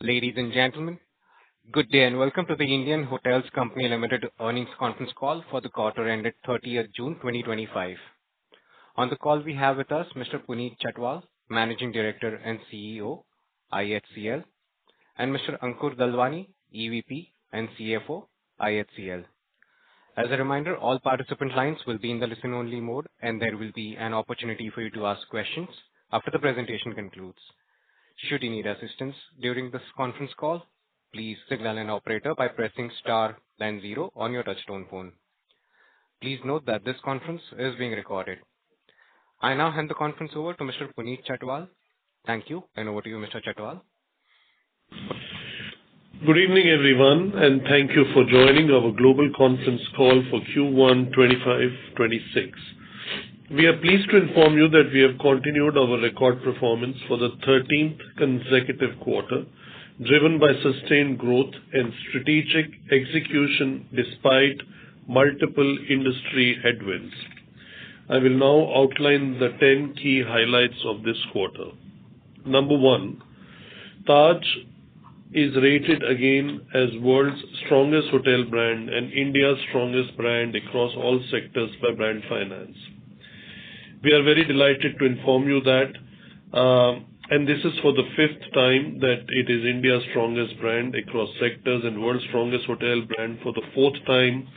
Ladies and gentlemen, good day and welcome to the Indian Hotels Company Limited earnings conference call for the quarter ended 30th June 2025. On the call, we have with us Mr. Puneet Chhatwal, Managing Director and CEO, IHCL, and Mr. Ankur Dalwani, EVP and CFO, IHCL. As a reminder, all participant lines will be in the listen-only mode, and there will be an opportunity for you to ask questions after the presentation concludes. Should you need assistance during this conference call, please signal an operator by pressing star then zero on your touchtone phone. Please note that this conference is being recorded. I now hand the conference over to Mr. Puneet Chhatwal. Thank you, and over to you, Mr. Chhatwal. Good evening, everyone, and thank you for joining our global conference call for Q1 25-26. We are pleased to inform you that we have continued our record performance for the 13th consecutive quarter, driven by sustained growth and strategic execution despite multiple industry headwinds. I will now outline the 10 key highlights of this quarter. Number one, Taj is rated again as world's strongest hotel brand and India's strongest brand across all sectors by Brand Finance. We are very delighted to inform you that, and this is for the fifth time that it is India's strongest brand across sectors and world's strongest hotel brand for the fourth time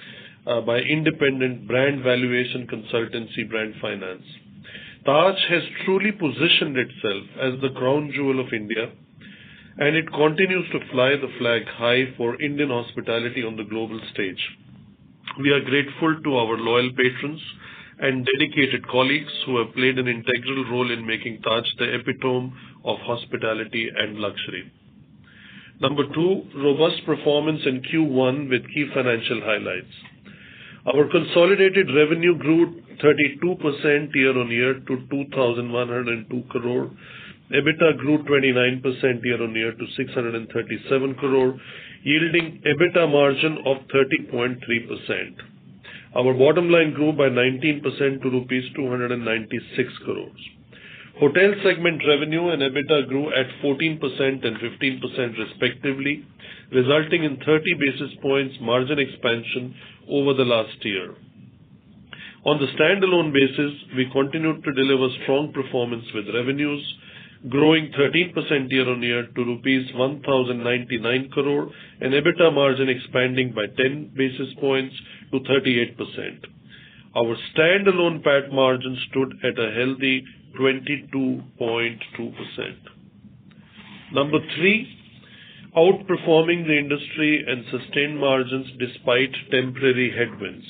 by independent brand valuation consultancy Brand Finance. Taj has truly positioned itself as the crown jewel of India, and it continues to fly the flag high for Indian hospitality on the global stage. We are grateful to our loyal patrons and dedicated colleagues who have played an integral role in making Taj the epitome of hospitality and luxury. Number two, robust performance in Q1 with key financial highlights. Our consolidated revenue grew 32% year-on-year to 2,102 crore. EBITDA grew 29% year-on-year to 637 crore, yielding EBITDA margin of 30.3%. Our bottom line grew by 19% to rupees 296 crores. Hotel segment revenue and EBITDA grew at 14% and 15% respectively, resulting in 30 basis points margin expansion over the last year. On the standalone basis, we continued to deliver strong performance with revenues growing 13% year-on-year to rupees 1,099 crore and EBITDA margin expanding by 10 basis points to 38%. Our standalone PAT margin stood at a healthy 22.2%. Number three, outperforming the industry and sustained margins despite temporary headwinds.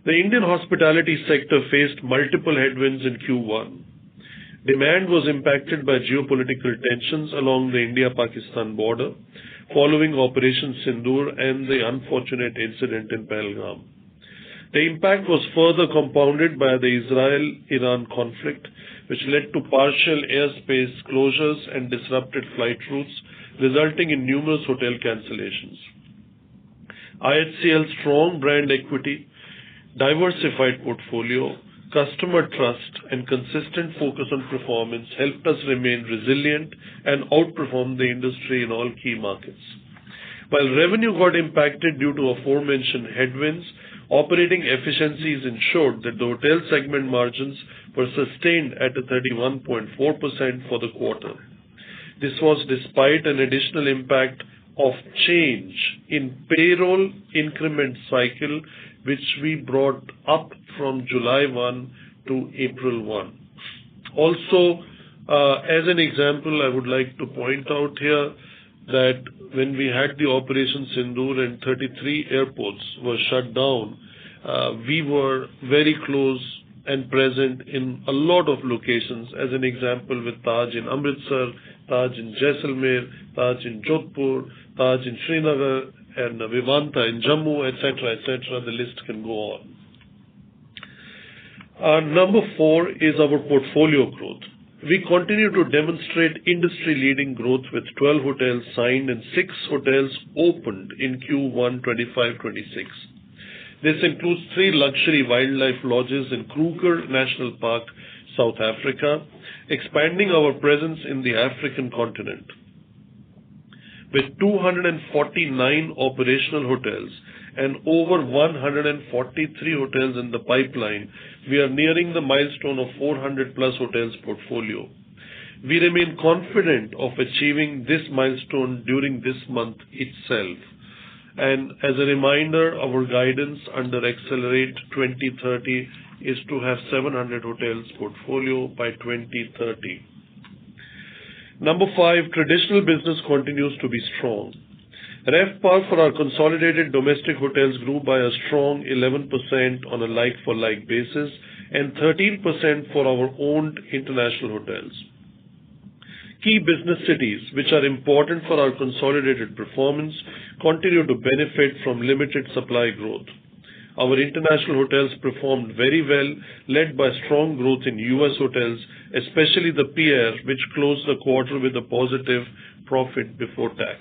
The Indian hospitality sector faced multiple headwinds in Q1. Demand was impacted by geopolitical tensions along the India-Pakistan border, following Operation Sindoor and the unfortunate incident in Pahalgam. The impact was further compounded by the Israel-Iran conflict, which led to partial airspace closures and disrupted flight routes, resulting in numerous hotel cancellations. IHCL's strong brand equity, diversified portfolio, customer trust, and consistent focus on performance helped us remain resilient and outperform the industry in all key markets. While revenue got impacted due to aforementioned headwinds, operating efficiencies ensured that the hotel segment margins were sustained at a 31.4% for the quarter. This was despite an additional impact of change in payroll increment cycle, which we brought up from July 1 to April 1. Also, as an example, I would like to point out here that when we had the Operation Sindoor and 33 airports were shut down, we were very close and present in a lot of locations. As an example, with Taj in Amritsar, Taj in Jaisalmer, Taj in Jodhpur, Taj in Srinagar, and Vivanta in Jammu, etc., etc. The list can go on. Number four is our portfolio growth. We continue to demonstrate industry-leading growth with 12 hotels signed and 6 hotels opened in Q1 25-26. This includes 3 luxury wildlife lodges in Kruger National Park, South Africa, expanding our presence in the African continent. With 249 operational hotels and over 143 hotels in the pipeline, we are nearing the milestone of 400+ hotels portfolio. We remain confident of achieving this milestone during this month itself. And as a reminder, our guidance under Accelerate 2030 is to have 700 hotels portfolio by 2030. Number 5, traditional business continues to be strong. RevPAR for our consolidated domestic hotels grew by a strong 11% on a like-for-like basis and 13% for our owned international hotels. Key business cities, which are important for our consolidated performance, continue to benefit from limited supply growth. Our international hotels performed very well, led by strong growth in U.S. hotels, especially the Pierre, which closed the quarter with a positive profit before tax.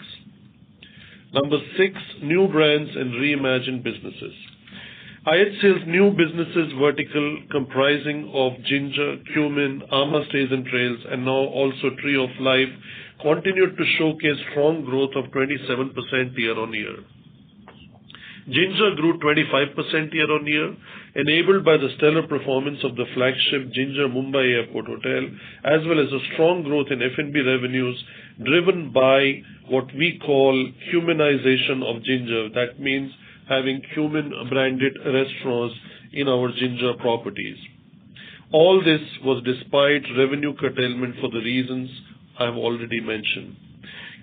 Number 6, new brands and reimagined businesses. IHCL's new businesses vertical comprising of Ginger, Qmin, amã Stays & Trails, and now also Tree of Life continued to showcase strong growth of 27% year-on-year. Ginger grew 25% year-on-year, enabled by the stellar performance of the flagship Ginger Mumbai Airport Hotel, as well as a strong growth in F&B revenues driven by what we call Qminization of Ginger. That means having Qmin-branded restaurants in our Ginger properties. All this was despite revenue curtailment for the reasons I have already mentioned.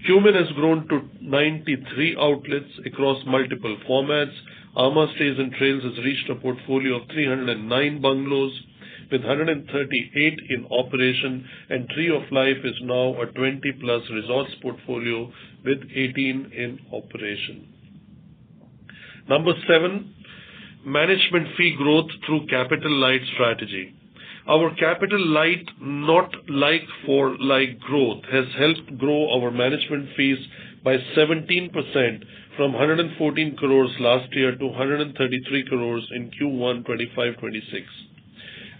Qmin has grown to 93 outlets across multiple formats. amã Stays & Trails has reached a portfolio of 309 bungalows with 138 in operation, and Tree of Life is now a 20+ resorts portfolio with 18 in operation. Number 7, management fee growth through capital light strategy. Our capital light, not like-for-like growth, has helped grow our management fees by 17% from 114 crores last year to 133 crores in Q1 25-26.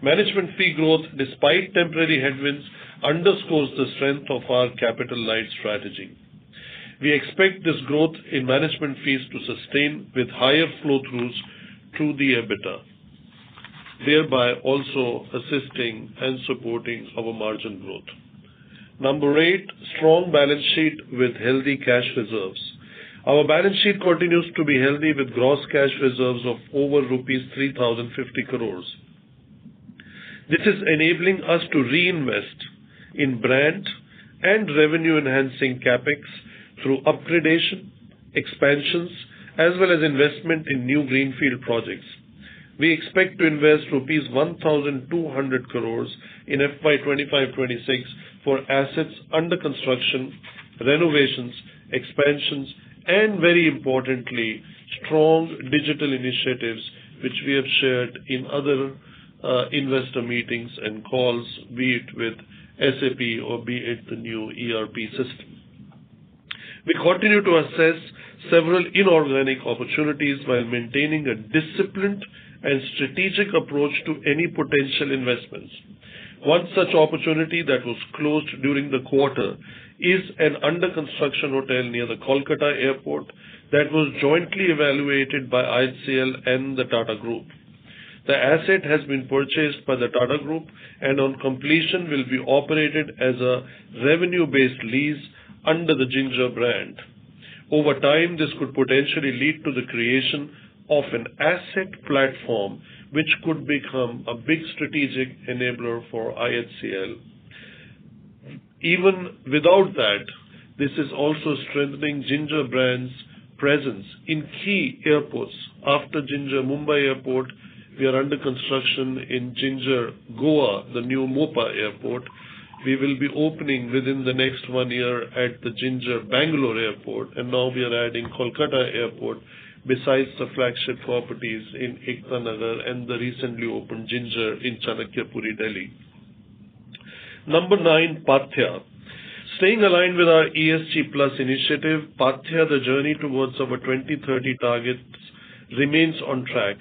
Management fee growth, despite temporary headwinds, underscores the strength of our capital light strategy. We expect this growth in management fees to sustain with higher flow-throughs to the EBITDA, thereby also assisting and supporting our margin growth. Number 8, strong balance sheet with healthy cash reserves. Our balance sheet continues to be healthy with gross cash reserves of over rupees 3,050 crores. This is enabling us to reinvest in brand and revenue-enhancing capex through upgradation, expansions, as well as investment in new greenfield projects. We expect to invest rupees 1,200 crores in FY25-26 for assets under construction, renovations, expansions, and very importantly, strong digital initiatives which we have shared in other investor meetings and calls, be it with SAP or be it the new ERP system. We continue to assess several inorganic opportunities while maintaining a disciplined and strategic approach to any potential investments. One such opportunity that was closed during the quarter is an under-construction hotel near the Kolkata airport that was jointly evaluated by IHCL and the Tata Group. The asset has been purchased by the Tata Group and on completion will be operated as a revenue-based lease under the Ginger brand. Over time, this could potentially lead to the creation of an asset platform which could become a big strategic enabler for IHCL. Even without that, this is also strengthening Ginger brand's presence in key airports. After Ginger Mumbai Airport, we are under construction in Ginger Goa, the new Mopa Airport. We will be opening within the next 1 year at the Ginger Bangalore Airport, and now we are adding Kolkata Airport besides the flagship properties in Ekta Nagar and the recently opened Ginger in Chanakyapuri, Delhi. Number 9, Pathya. Staying aligned with our ESG Plus initiative, Pathya, the journey towards our 2030 targets, remains on track.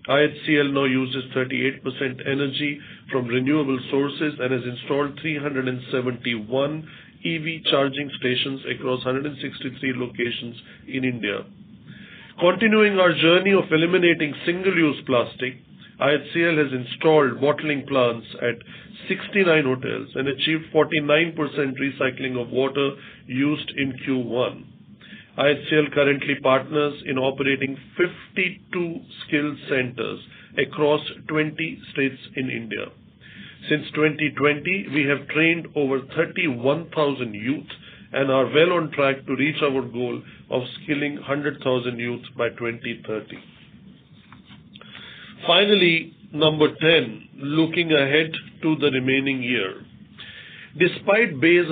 IHCL now uses 38% energy from renewable sources and has installed 371 EV charging stations across 163 locations in India. Continuing our journey of eliminating single-use plastic, IHCL has installed bottling plants at 69 hotels and achieved 49% recycling of water used in Q1. IHCL currently partners in operating 52 skill centers across 20 states in India. Since 2020, we have trained over 31,000 youth and are well on track to reach our goal of skilling 100,000 youth by 2030. Finally, number 10, looking ahead to the remaining year. Despite base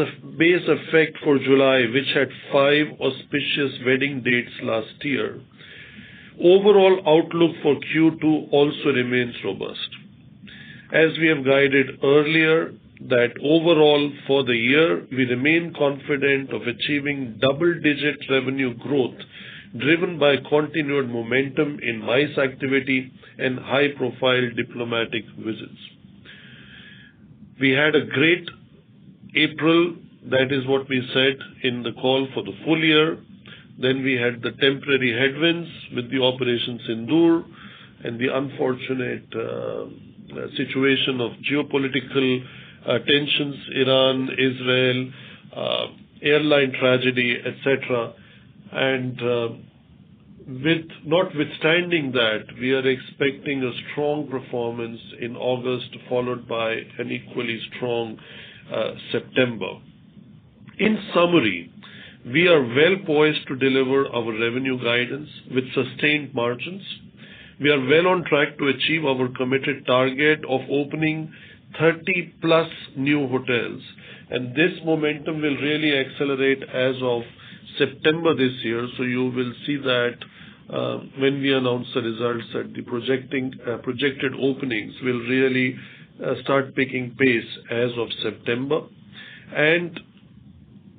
effect for July, which had 5 auspicious wedding dates last year, overall outlook for Q2 also remains robust. As we have guided earlier, that overall for the year, we remain confident of achieving double-digit revenue growth driven by continued momentum in MICE activity and high-profile diplomatic visits. We had a great April, that is what we said in the call for the full year. Then we had the temporary headwinds with the Operation Sindoor and the unfortunate situation of geopolitical tensions, Iran, Israel, airline tragedy, etc. And notwithstanding that, we are expecting a strong performance in August, followed by an equally strong September. In summary, we are well poised to deliver our revenue guidance with sustained margins. We are well on track to achieve our committed target of opening 30 plus new hotels, and this momentum will really accelerate as of September this year. So you will see that when we announce the results, that the projected openings will really start picking pace as of September. And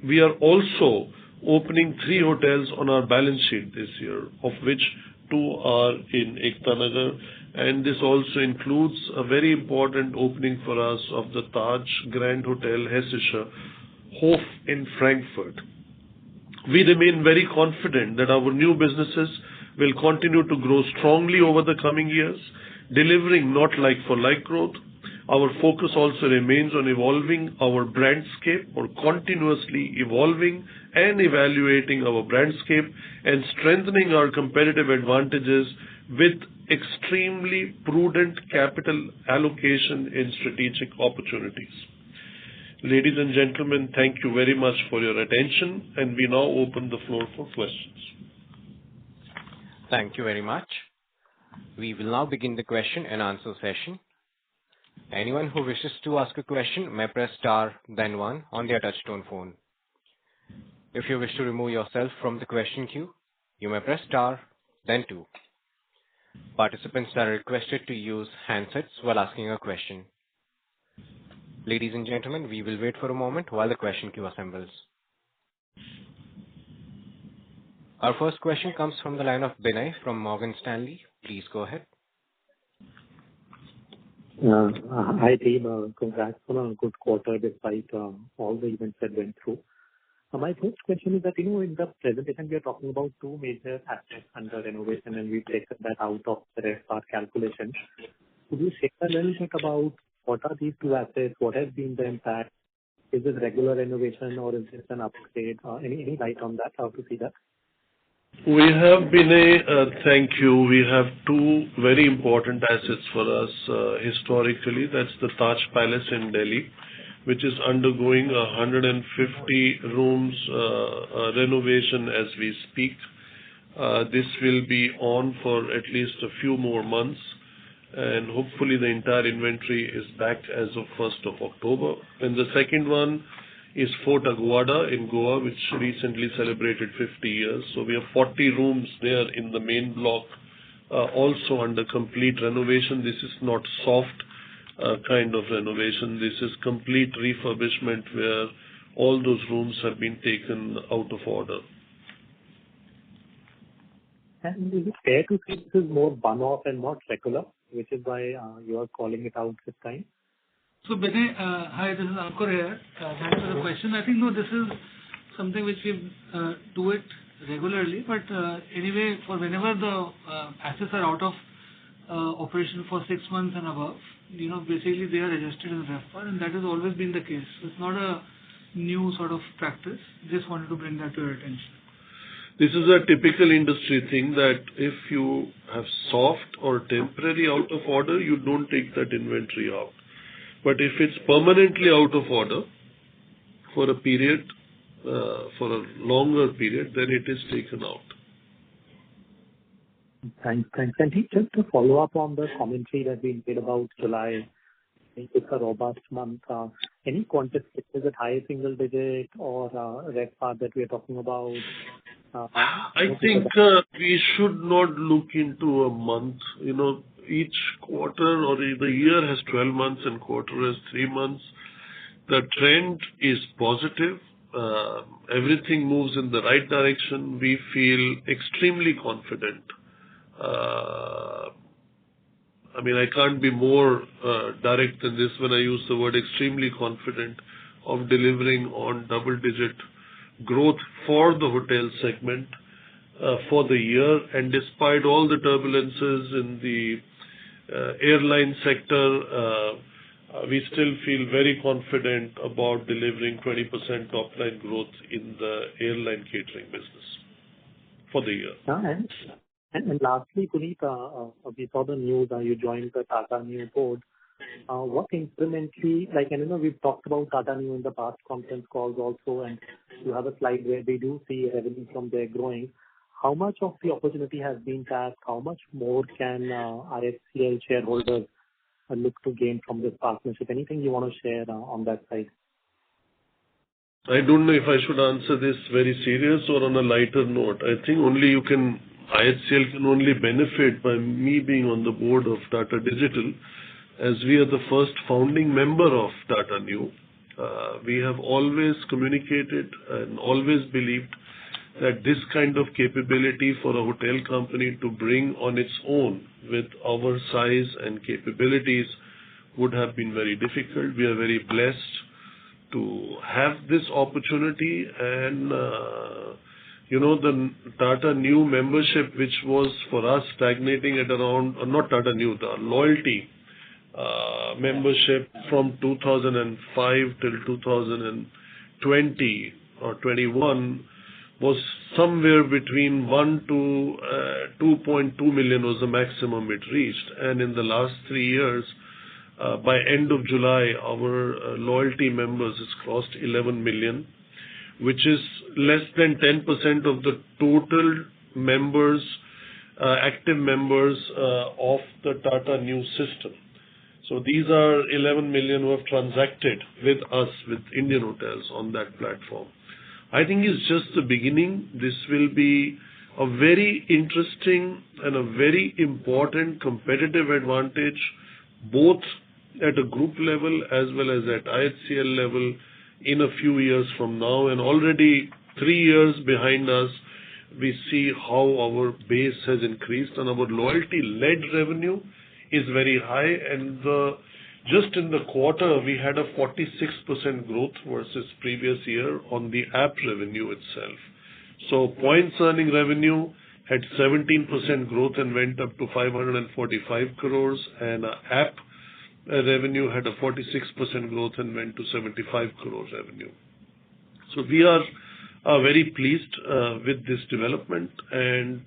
we are also opening 3 hotels on our balance sheet this year, of which 2 are in Ekta Nagar, and this also includes a very important opening for us of the Taj Grand Hotel Hessische Hof in Frankfurt. We remain very confident that our new businesses will continue to grow strongly over the coming years, delivering not like-for-like growth. Our focus also remains on evolving our brandscape, or continuously evolving and evaluating our brandscape and strengthening our competitive advantages with extremely prudent capital allocation in strategic opportunities. Ladies and gentlemen, thank you very much for your attention, and we now open the floor for questions. Thank you very much. We will now begin the question and answer session. Anyone who wishes to ask a question may press star, then 1 on their touchtone phone. If you wish to remove yourself from the question queue, you may press star, then 2. Participants are requested to use handsets while asking a question. Ladies and gentlemen, we will wait for a moment while the question queue assembles. Our first question comes from the line of Binay from Morgan Stanley. Please go ahead. Hi team, congrats on a good quarter despite all the events that went through. My first question is that, in the presentation we are talking about 2 major assets under renovation, and we've taken that out of the RevPAR calculation. Could you share a little bit about what are these 2 assets? What has been the impact? Is this regular renovation or is this an upgrade? Any light on that? How to see that? We have been thank you. We have 2 very important assets for us historically. That's the Taj Palace in Delhi, which is undergoing 150 rooms renovation as we speak. This will be on for at least a few more months, and hopefully the entire inventory is back as of 1st of October. And the second one is Fort Aguada in Goa, which recently celebrated 50 years. So we have 40 rooms there in the main block, also under complete renovation. This is not soft kind of renovation. This is complete refurbishment where all those rooms have been taken out of order. And is it fair to say this is more one-off and not regular, which is why you are calling it out this time? So Binay, hi, this is Ankur here. Thanks for the question. I think, no, this is something which we do it regularly, but anyway, for whenever the assets are out of operation for 6 months and above, basically they are adjusted in RevPAR, and that has always been the case. So it's not a new sort of practice. Just wanted to bring that to your attention. This is a typical industry thing that if you have soft or temporary out of order, you don't take that inventory out. But if it's permanently out of order for a period, for a longer period, then it is taken out. Thanks. And just to follow up on the commentary that we made about July, I think it's a robust month. Any context, is it high single digit or RevPAR that we are talking about? I think we should not look into a month. Each quarter or the year has 12 months and quarter has 3 months. The trend is positive. Everything moves in the right direction. We feel extremely confident. I can't be more direct than this when I use the word extremely confident of delivering on double-digit growth for the hotel segment for the year. And despite all the turbulences in the airline sector, we still feel very confident about delivering 20% top-line growth in the airline catering business for the year. And lastly, Puneet, we saw the news, you joined the Tata Neu board. What incrementally, we've talked about Tata Neu in the past conference calls also, and you have a slide where they do see revenue from there growing. How much of the opportunity has been tapped? How much more can IHCL shareholders look to gain from this partnership? Anything you want to share on that side? I don't know if I should answer this very serious or on a lighter note. I think IHCL can only benefit by me being on the board of Tata Digital, as we are the first founding member of Tata Neu. We have always communicated and always believed that this kind of capability for a hotel company to bring on its own with our size and capabilities would have been very difficult. We are very blessed to have this opportunity, and the Tata Neu membership, which was for us stagnating at around, not Tata Neu, the loyalty membership from 2005 till 2020 or 21 was somewhere between 1 to 2.2 million was the maximum it reached. And in the last 3 years, by end of July, our loyalty members has crossed 11 million, which is less than 10% of the total members, active members of the Tata Neu system. So these are 11 million who have transacted with us, with Indian Hotels on that platform. I think it's just the beginning. This will be a very interesting and a very important competitive advantage, both at a group level as well as at IHCL level in a few years from now. And already 3 years behind us, we see how our base has increased and our loyalty-led revenue is very high. And just in the quarter, we had a 46% growth versus previous year on the app revenue itself. So points earning revenue had 17% growth and went up to 545 crores, and app revenue had a 46% growth and went to 75 crores revenue. So we are very pleased with this development, and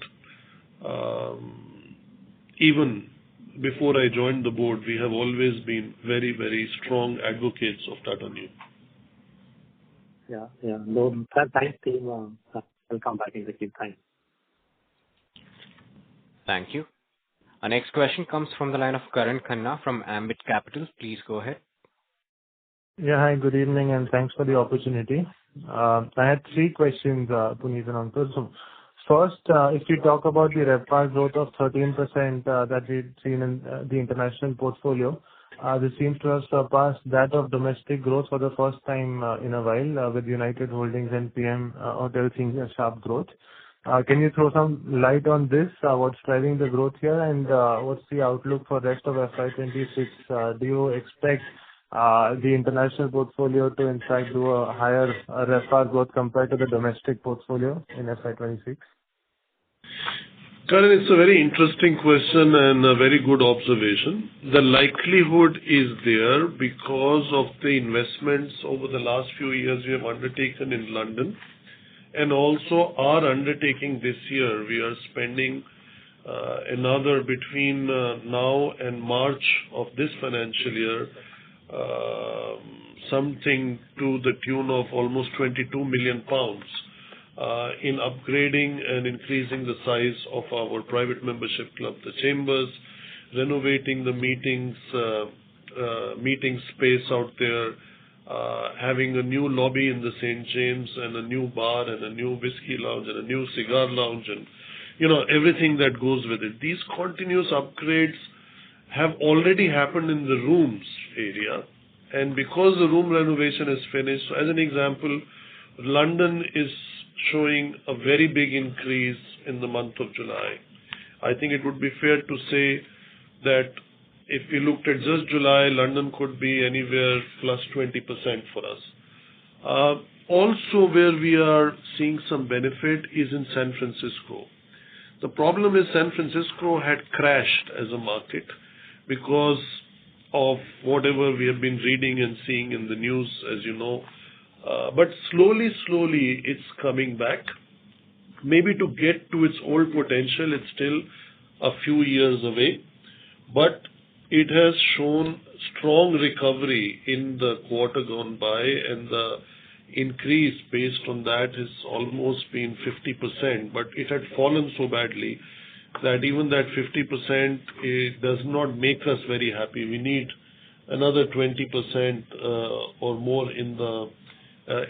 even before I joined the board, we have always been very, very strong advocates of Tata Neu. Yeah. No, thanks, team. I'll come back in the queue. Thanks. Thank you. Our next question comes from the line of Karan Khanna from Ambit Capital. Please go ahead. Yeah, hi, good evening, and thanks for the opportunity. I had 3 questions, Puneet and Ankur. So first, if you talk about the RevPAR growth of 13% that we've seen in the international portfolio, this seems to have surpassed that of domestic growth for the first time in a while, with United Holdings and PM Hotels seeing a sharp growth. Can you throw some light on this? What's driving the growth here, and what's the outlook for rest of FY26? Do you expect the international portfolio to in fact do a higher RevPAR growth compared to the domestic portfolio in FY26? Karan, it's a very interesting question and a very good observation. The likelihood is there because of the investments over the last few years we have undertaken in London, and also our undertaking this year. We are spending another between now and March of this financial year, something to the tune of almost 22 million pounds in upgrading and increasing the size of our private membership club, the Chambers, renovating the meeting space out there, having a new lobby in the St. James and a new bar and a new whiskey lounge and a new cigar lounge and, everything that goes with it. These continuous upgrades have already happened in the rooms area. And because the room renovation is finished, so as an example, London is showing a very big increase in the month of July. I think it would be fair to say that if we looked at just July, London could be anywhere plus 20% for us. Also, where we are seeing some benefit is in San Francisco. The problem is San Francisco had crashed as a market because of whatever we have been reading and seeing in the news, as you know. But slowly, it's coming back. Maybe to get to its old potential, it's still a few years away, but it has shown strong recovery in the quarter gone by, and the increase based on that has almost been 50%, but it had fallen so badly that even that 50% it does not make us very happy. We need another 20% or more in the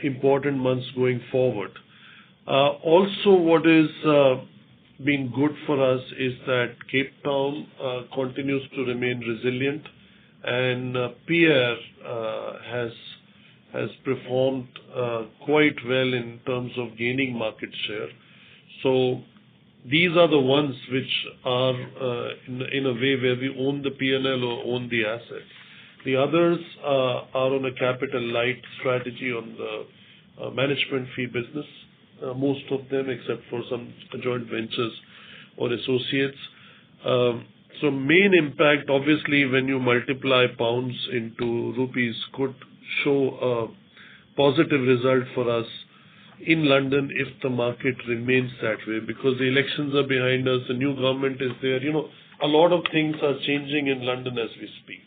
important months going forward. Also, what is been good for us is that Cape Town continues to remain resilient, and Pierre has performed quite well in terms of gaining market share. So these are the ones which are in a way where we own the P&L or own the asset. The others are on a capital light strategy on the management fee business, most of them except for some joint ventures or associates. So main impact, obviously, when you multiply pounds into rupees, could show a positive result for us in London if the market remains that way, because the elections are behind us, the new government is there. A lot of things are changing in London as we speak.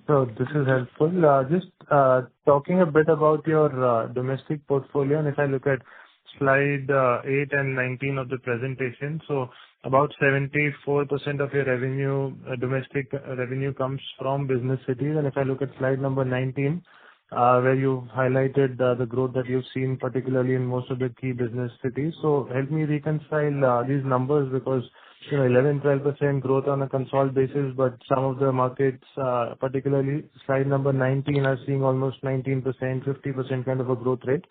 So this is helpful. Just talking a bit about your domestic portfolio, and if I look at slide 8 and 19 of the presentation, so about 74% of your revenue, domestic revenue, comes from business cities. And if I look at slide number 19, where you've highlighted the growth that you've seen, particularly in most of the key business cities. So help me reconcile these numbers, because 11-12% growth on a consolidated basis, but some of the markets, particularly slide number 19, are seeing almost 19%, 50% kind of a growth rate.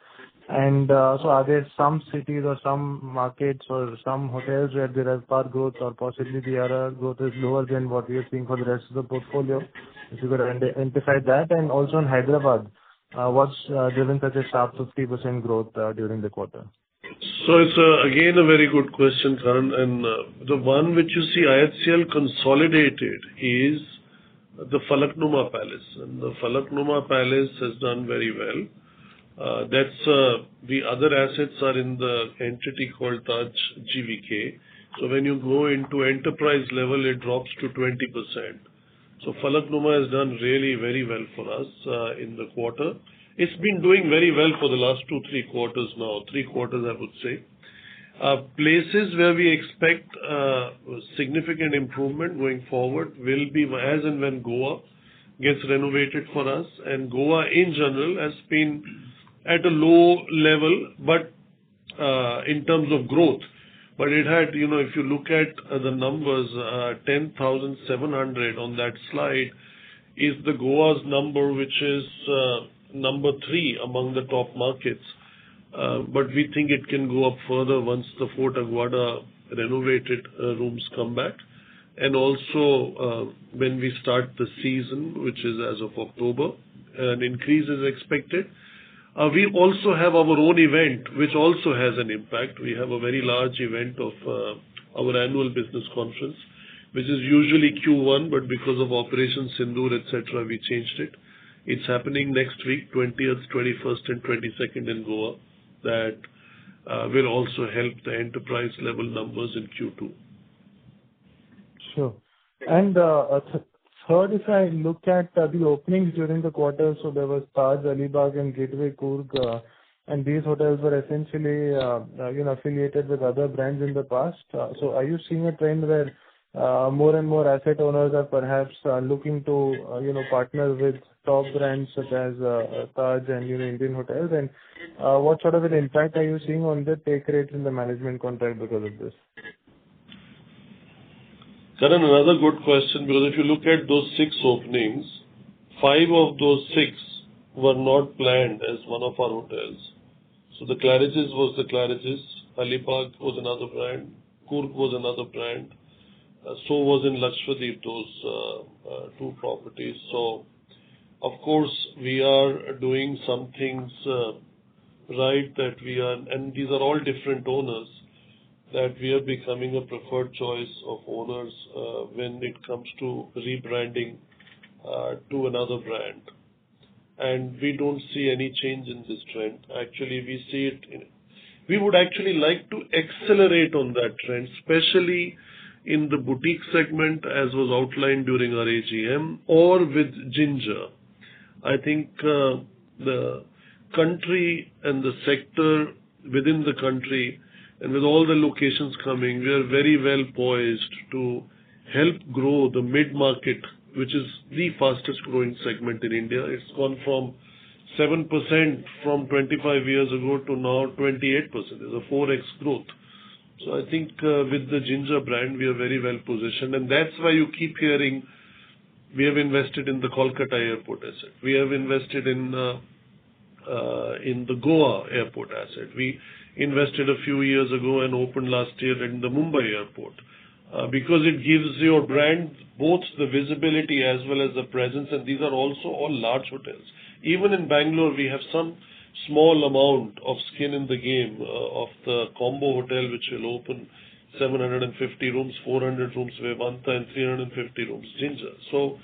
And so are there some cities or some markets or some hotels where the RevPAR growth or possibly the ARR growth is lower than what we are seeing for the rest of the portfolio? If you could identify that. And also in Hyderabad, what's driven such a sharp 50% growth during the quarter? So it's again a very good question, Karan. And the one which you see IHCL consolidated is the Falaknuma Palace. And the Falaknuma Palace has done very well. The other assets are in the entity called Taj GVK. So when you go into enterprise level, it drops to 20%. So Falaknuma has done really very well for us in the quarter. It's been doing very well for the last 2-3 quarters now, 3 quarters I would say. Places where we expect significant improvement going forward will be as and when Goa gets renovated for us. And Goa in general has been at a low level, but in terms of growth. But it had, if you look at the numbers, 10,700 on that slide is the Goa's number, which is number 3 among the top markets. But we think it can go up further once the Fort Aguada renovated rooms come back. and also when we start the season, which is as of October, an increase is expected. We also have our own event, which also has an impact. We have a very large event of our annual business conference, which is usually Q1, but because of Operation Sindoor, etc., we changed it. It's happening next week, 20th, 21st, and 22nd in Goa. That will also help the enterprise level numbers in Q2. Sure. And third, if I look at the openings during the quarter, so there was Taj, Alibag, and Gateway Coorg, and these hotels were essentially affiliated with other brands in the past. So are you seeing a trend where more and more asset owners are perhaps looking to partner with top brands such as Taj and Indian Hotels? And what sort of an impact are you seeing on the take rates in the management contract because of this? Karan, another good question, because if you look at those 6 openings, 5 of those 6 were not planned as one of our hotels. So the Claridges was the Claridges, Alibag was another brand, Coorg was another brand, so was in Lakshadweep, those 2 properties. So, of course, we are doing some things right, that we are, and these are all different owners, that we are becoming a preferred choice of owners when it comes to rebranding to another brand. And we don't see any change in this trend. Actually, we see it. We would actually like to accelerate on that trend, especially in the boutique segment, as was outlined during our AGM, or with Ginger. I think the country and the sector within the country, and with all the locations coming, we are very well poised to help grow the mid-market, which is the fastest growing segment in India. It's gone from 7% from 25 years ago to now 28%. There's a 4x growth. So I think with the Ginger brand, we are very well positioned. And that's why you keep hearing we have invested in the Kolkata airport asset. We have invested in the Goa airport asset. We invested a few years ago and opened last year in the Mumbai airport. Because it gives your brand both the visibility as well as the presence, and these are also all large hotels. Even in Bangalore, we have some small amount of skin in the game of the combo hotel, which will open 750 rooms, 400 rooms Vivanta, and 350 rooms Ginger. So,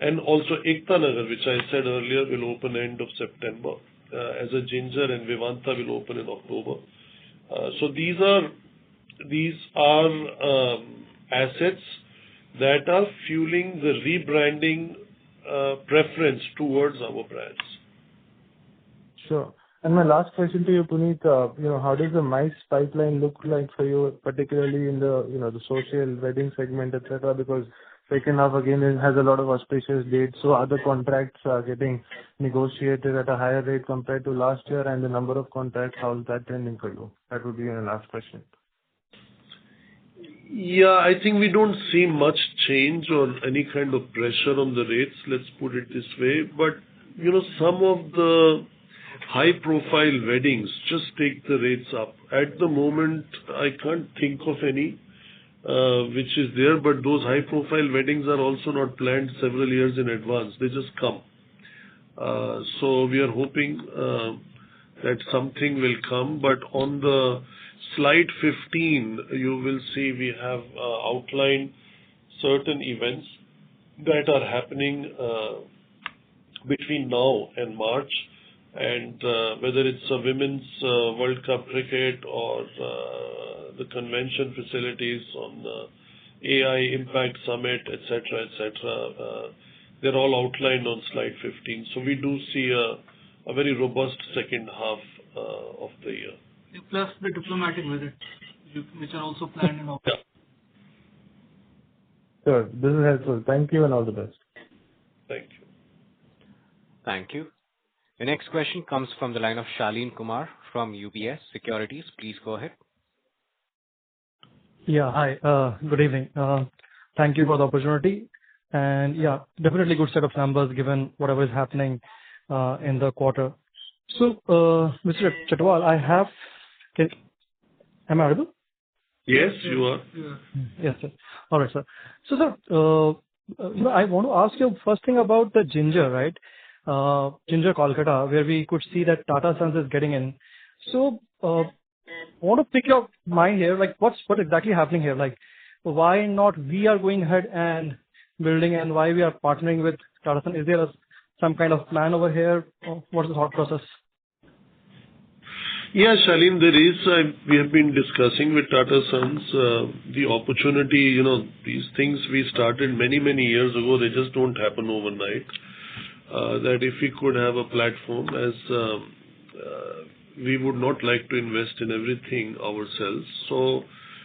and also Ekta Nagar, which I said earlier, will open end of September as a Ginger, and Vivanta will open in October. So these are assets that are fueling the rebranding preference towards our brands. Sure. And my last question to you, Puneet, how does the MICE pipeline look like for you, particularly in the, the social wedding segment, etc.? Because second half again has a lot of auspicious dates, so other contracts are getting negotiated at a higher rate compared to last year, and the number of contracts, how is that trending for you? That would be my last question. Yeah, I think we don't see much change or any kind of pressure on the rates, let's put it this way. But, some of the high-profile weddings just take the rates up. At the moment, I can't think of any which is there, but those high-profile weddings are also not planned several years in advance. They just come. So we are hoping that something will come, but on the slide 15, you will see we have outlined certain events that are happening between now and March, and whether it's a Women's World Cup cricket or the convention facilities on the AI Impact Summit, etc., they're all outlined on slide 15. So we do see a very robust second half of the year. Plus the diplomatic visits, which are also planned in October. Yeah. Sure. This is helpful. Thank you and all the best. Thank you. Thank you. The next question comes from the line of Shaleen Kumar from UBS Securities. Please go ahead. Yeah, hi. Good evening. Thank you for the opportunity. And yeah, definitely good set of numbers given whatever is happening in the quarter. So, Mr. Chatwal, am I audible? Yes, you are. Yeah. Yes, sir. All right, sir. So, sir, I want to ask you first thing about the Ginger, right? Ginger Kolkata, where we could see that Tata Sons is getting in. So, I want to pick your mind here, like what's exactly happening here? Like, why not we are going ahead and building, and why we are partnering with Tata Sons? Is there some kind of plan over here? Or what's the thought process? Yeah, Shaleen, there is. We have been discussing with Tata Sons the opportunity. These things we started many, many years ago. They just don't happen overnight. That if we could have a platform, as we would not like to invest in everything ourselves. So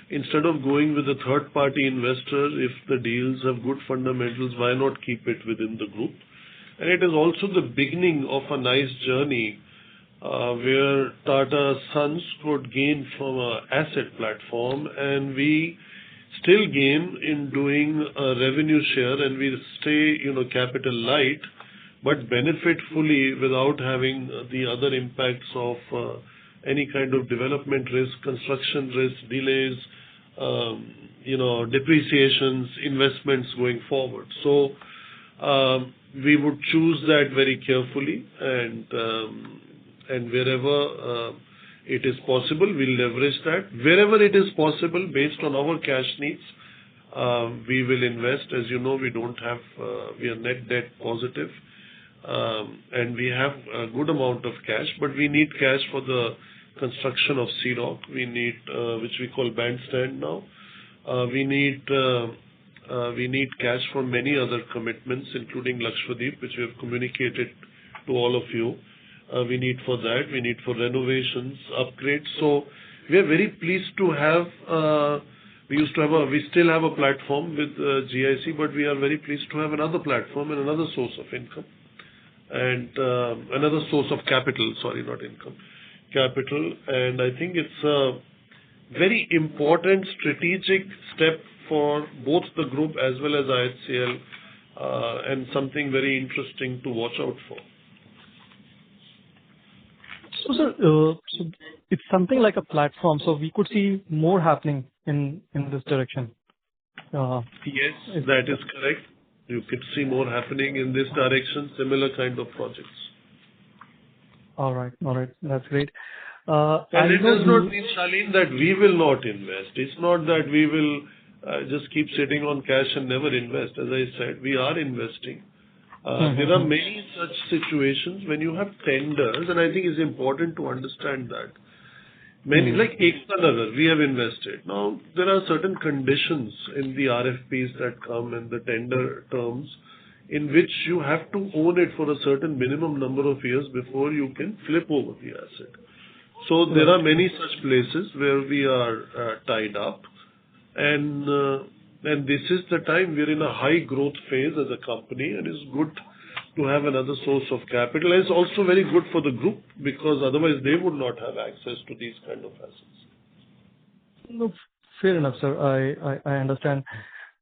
instead of going with a third-party investor, if the deals have good fundamentals, why not keep it within the group? And it is also the beginning of a nice journey where Tata Sons could gain from an asset platform, and we still gain in doing a revenue share, and we stay, capital light, but benefit fully without having the other impacts of any kind of development risk, construction risk, delays, depreciations, investments going forward. So we would choose that very carefully, and wherever it is possible, we'll leverage that. Wherever it is possible, based on our cash needs, we will invest. As you know, we are net debt positive, and we have a good amount of cash, but we need cash for the construction of Sea Rock. We need, which we call Bandstand now. We need cash for many other commitments, including Lakshadweep, which we have communicated to all of you. We need for that. We need for renovations, upgrades. So we are very pleased to have. We still have a platform with GIC, but we are very pleased to have another platform and another source of income, and another source of capital. Sorry, not income, capital. And I think it's a very important strategic step for both the group as well as IHCL, and something very interesting to watch out for. So, sir, so it's something like a platform, so we could see more happening in this direction. Yes, that is correct. You could see more happening in this direction, similar kind of projects. All right, that's great. And it does not mean, Shaleen, that we will not invest. It's not that we will just keep sitting on cash and never invest. As I said, we are investing. There are many such situations when you have tenders, and I think it's important to understand that. Many, like Ekta Nagar, we have invested. Now, there are certain conditions in the RFPs that come and the tender terms in which you have to own it for a certain minimum number of years before you can flip over the asset. So there are many such places where we are tied up, and this is the time we're in a high growth phase as a company, and it's good to have another source of capital. It's also very good for the group, because otherwise they would not have access to these kind of assets. No, fair enough, sir. I understand.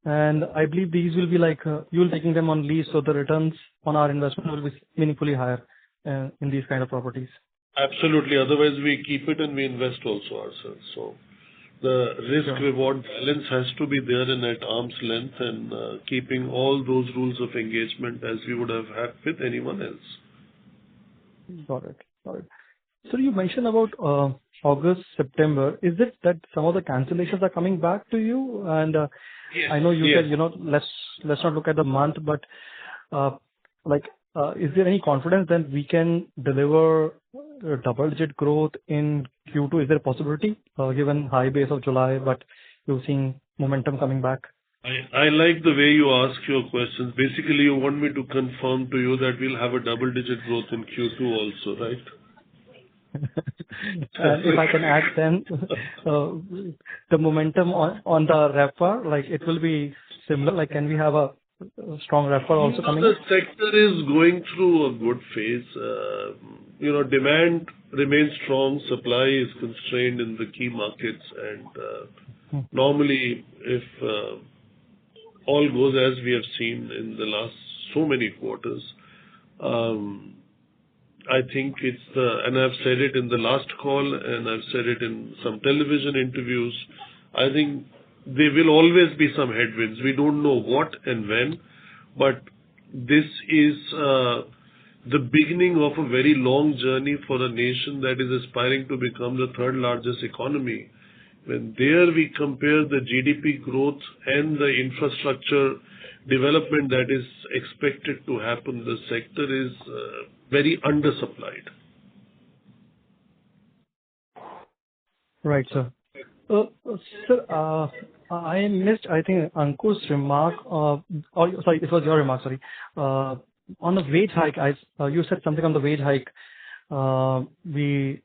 And I believe these will be like, you'll taking them on lease, so the returns on our investment will be meaningfully higher in these kind of properties. Absolutely. Otherwise, we keep it and we invest also ourselves. So the risk-reward balance has to be there and at arm's length, and keeping all those rules of engagement as we would have had with anyone else. Got it. So you mentioned about August, September. Is it that some of the cancellations are coming back to you? And Yes. I know you said, let's not look at the month, but is there any confidence that we can deliver double-digit growth in Q2? Is there a possibility, given high base of July, but you're seeing momentum coming back? I like the way you ask your questions. Basically, you want me to confirm to you that we'll have a double-digit growth in Q2 also, right? If I can add then, the momentum on the RevPAR, like it will be similar. Like, can we have a strong RevPAR also coming in? The sector is going through a good phase. Demand remains strong. Supply is constrained in the key markets, and normally, if all goes as we have seen in the last so many quarters, I think and I've said it in the last call, and I've said it in some television interviews, I think there will always be some headwinds. We don't know what and when, but this is the beginning of a very long journey for a nation that is aspiring to become the third largest economy. When there we compare the GDP growth and the infrastructure development that is expected to happen, the sector is very undersupplied. Right, sir. Sir, I missed, I think, Ankur's remark, sorry, it was your remark, sorry. On the wage hike, you said something on the wage hike. So we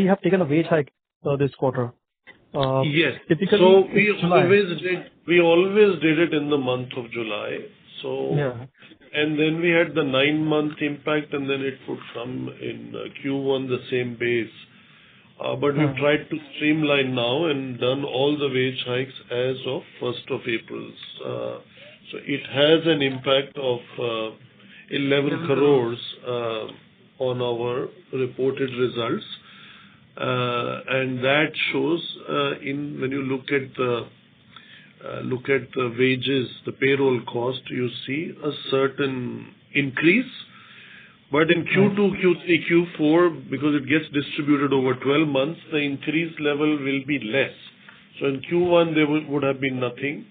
have taken a wage hike this quarter. Yes. Typically, So we July. always did it in the month of July. So, Yeah. and then we had the 9-month impact, and then it would come in Q1, the same base. But we've tried to streamline now and done all the wage hikes as of 1st of April. So it has an impact of 11 crores on our reported results. And that shows when you look at the wages, the payroll cost, you see a certain increase. But in Q2, Q3, Q4, because it gets distributed over 12 months, the increase level will be less. So in Q1, there would have been nothing,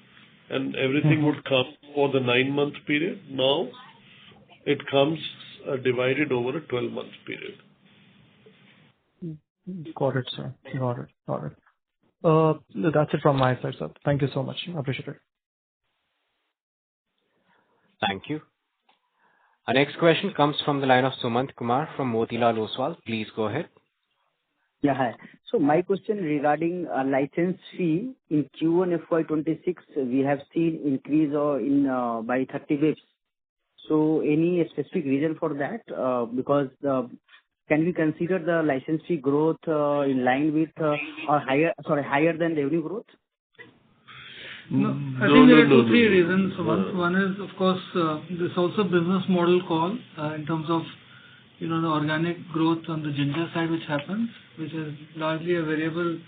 and everything would come for the 9-month period. Now, it comes divided over a 12-month period. Got it, sir. Got it. That's it from my side, sir. Thank you so much. I appreciate it. Thank you. Our next question comes from the line of Sumant Kumar from Motilal Oswal. Please go ahead. Yeah, hi. So my question regarding license fee in Q1 FY26, we have seen increase by 30 basis. So any specific reason for that? Because can we consider the license fee growth in line with or higher than revenue growth? No, I think there are two, three reasons. One is, of course, this also business model call in terms of the organic growth on the Ginger side, which happens, which is largely a variable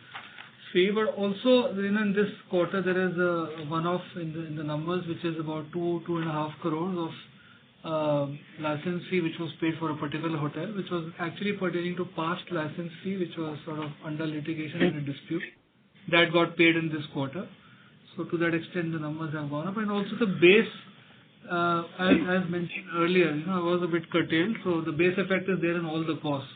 fee. But also, in this quarter, there is a one-off in the numbers, which is about 2.5 crores of license fee, which was paid for a particular hotel, which was actually pertaining to past license fee, which was sort of under litigation in a dispute. That got paid in this quarter. So to that extent, the numbers have gone up. And also the base, as mentioned earlier, was a bit curtailed. So the base effect is there in all the costs.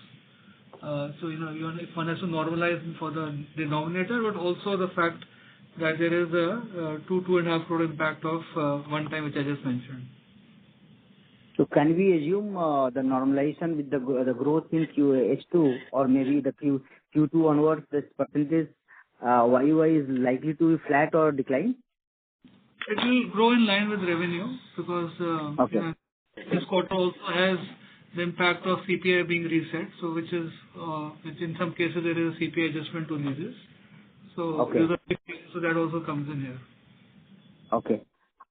So, if one has to normalize for the denominator, but also the fact that there is a 2.5 crore impact of one time, which I just mentioned. So can we assume the normalization with the growth in H2 or maybe the Q2 onwards, this percentage YY is likely to be flat or decline? It will grow in line with revenue because this quarter also has the impact of CPI being reset, so which in some cases there is a CPI adjustment to leases. So, so that also comes in here. Okay.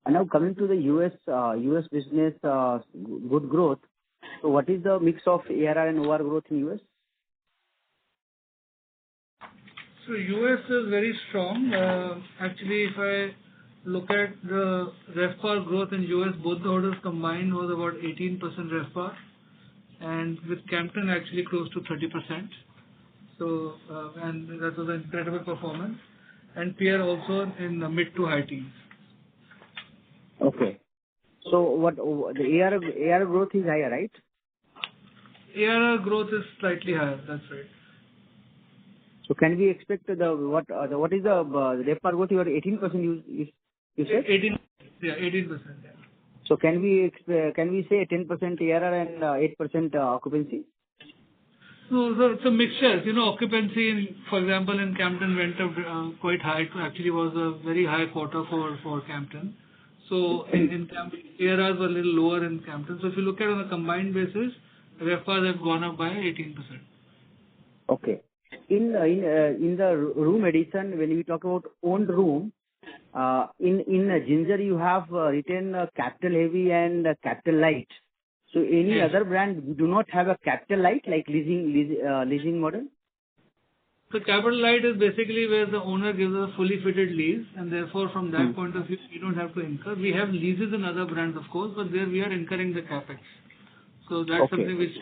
And now coming to the US business, good growth. So what is the mix of ARR and OR growth in US? So US is very strong. Actually, if I look at the RevPAR growth in US, both the hotels combined was about 18% RevPAR, and with Campton actually close to 30%. So, and that was an incredible performance. And Pierre also in the mid to high teens. Okay. So what the ARR growth is higher, right? ARR growth is slightly higher. That's right. So can we expect what is the RevPAR growth? You are 18%. You said 18. Yeah, 18%. Yeah. So can we say 10% ARR and 8% occupancy? No, so it's a mixture. Occupancy, for example, in Campton went up quite high. Actually, was a very high quarter for Campton. So in Campton, ARRs were a little lower in Campton. So if you look at it on a combined basis, RevPARs have gone up by 18%. Okay. In the room addition, when we talk about owned room, in Ginger you have written capital heavy and capital light. So any other brand do not have a capital light like leasing model? So capital light is basically where the owner gives a fully fitted lease, and therefore from that point of view, we don't have to incur. We have leases in other brands, of course, but there we are incurring the capex. So that's something which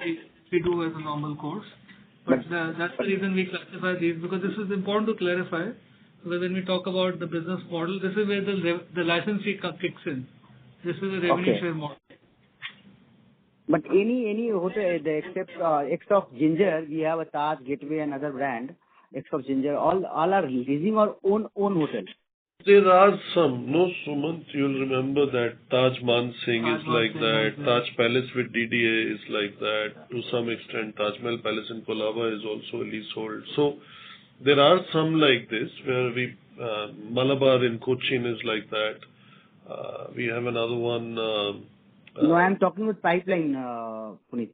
we do as a normal course. But that's the reason we classify these, because this is important to clarify. Because when we talk about the business model, this is where the license fee kicks in. This is a revenue share model. But any hotel, except of Ginger, we have a Taj, Gateway, and other brand. Except of Ginger, all are leasing or own hotel. There are some. No, Sumant, you'll remember that Taj Mansingh is like that. Taj Palace with DDA is like that. To some extent, Taj Mahal Palace in Colaba is also a leasehold. So there are some like this where Malabar in Cochin is like that. We have another one. No, I am talking with pipeline, Puneet.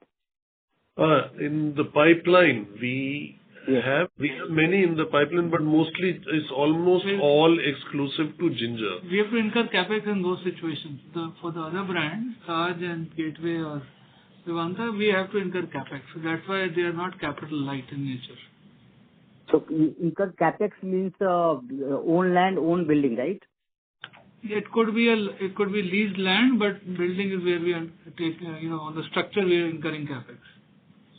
In the pipeline, we have many in the pipeline, but mostly it's almost all exclusive to Ginger. We have to incur capex in those situations. For the other brands, Taj and Gateway or Vivanta, we have to incur capex. So that's why they are not capital light in nature. So incur capex means own land, own building, right? It could be leased land, but building is where we are taking, on the structure we are incurring capex.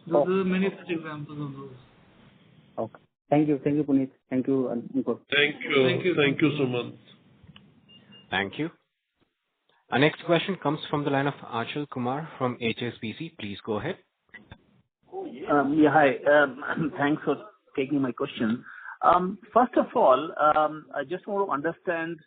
There are many such examples of those. Okay. Thank you, Puneet. Thank you, Ankur. Thank you, Sumant. Thank you. Our next question comes from the line of Achal Kumar from HSBC. Please go ahead. Hi. Thanks for taking my question. First of all, I just want to understand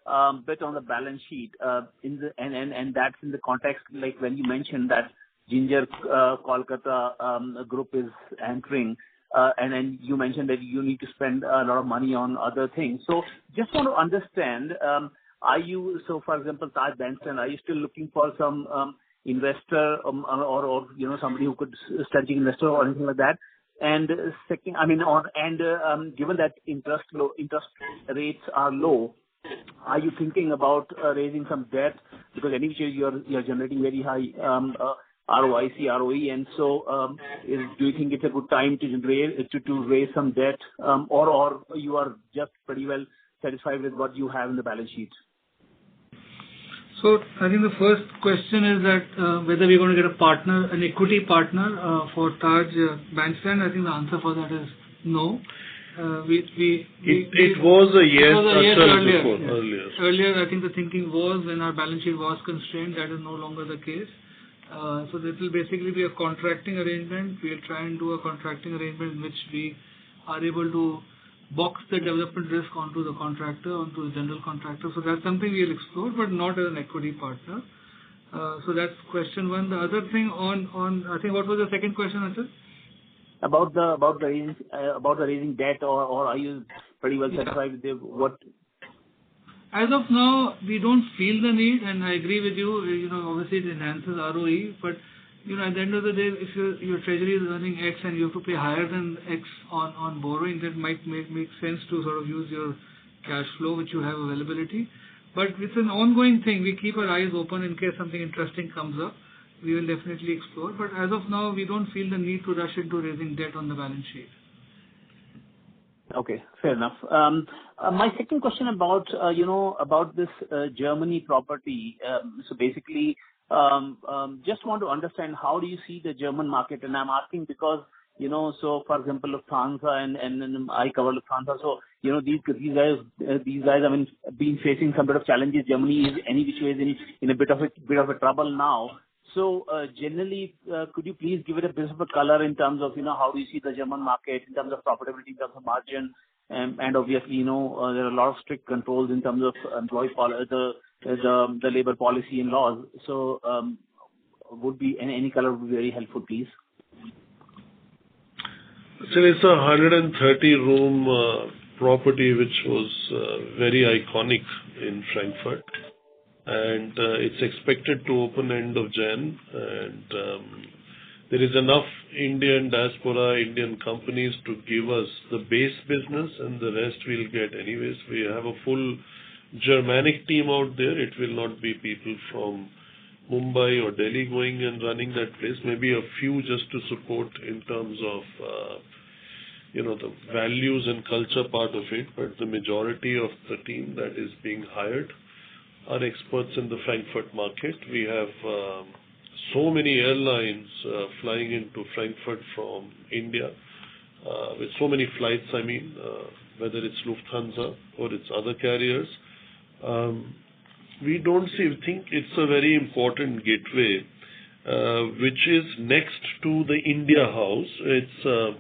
a bit on the balance sheet, and that's in the context, like when you mentioned that Ginger Kolkata group is entering, and then you mentioned that you need to spend a lot of money on other things. So just want to understand, for example, Taj Bandstand, are you still looking for some investor or somebody who could strategic investor or anything like that? And second, given that interest rates are low, are you thinking about raising some debt? Because anyway, you're generating very high ROIC, ROE, and so do you think it's a good time to raise some debt, or you are just pretty well satisfied with what you have in the balance sheet? So I think the first question is that whether we're going to get a partner, an equity partner for Taj Bandstand. I think the answer for that is no. It was a yes earlier. Earlier, I think the thinking was when our balance sheet was constrained. That is no longer the case. So this will basically be a contracting arrangement. We'll try and do a contracting arrangement in which we are able to box the development risk onto the contractor, onto the general contractor. So that's something we'll explore, but not as an equity partner. So that's question one. The other thing on I think what was the second question, Achal? About the raising debt, or are you pretty well satisfied with what? As of now, we don't feel the need, and I agree with you. Obviously it enhances ROE, but at the end of the day, if your treasury is earning X and you have to pay higher than X on borrowing, that might make sense to sort of use your cash flow which you have availability. But it's an ongoing thing. We keep our eyes open in case something interesting comes up. We will definitely explore. But as of now, we don't feel the need to rush into raising debt on the balance sheet. Okay, fair enough. My second question about this Germany property. So basically, just want to understand how do you see the German market, and I'm asking because so for example Lufthansa and I cover Lufthansa, so these guys have been facing some bit of challenges. Germany is any which way in a bit of a trouble now. So generally, could you please give it a bit of a color in terms of how do you see the German market in terms of profitability, in terms of margin, and obviously there are a lot of strict controls in terms of the labor policy and laws. So would be any color would be very helpful, please. So it's a 130 room property which was very iconic in Frankfurt, and it's expected to open end of Jan, and there is enough Indian diaspora, Indian companies to give us the base business, and the rest we'll get anyways. We have a full Germanic team out there. It will not be people from Mumbai or Delhi going and running that place. Maybe a few just to support in terms of the values and culture part of it, but the majority of the team that is being hired are experts in the Frankfurt market. We have so many airlines flying into Frankfurt from India, with so many flights, whether it's Lufthansa or it's other carriers. We think it's a very important gateway, which is next to the India House. It's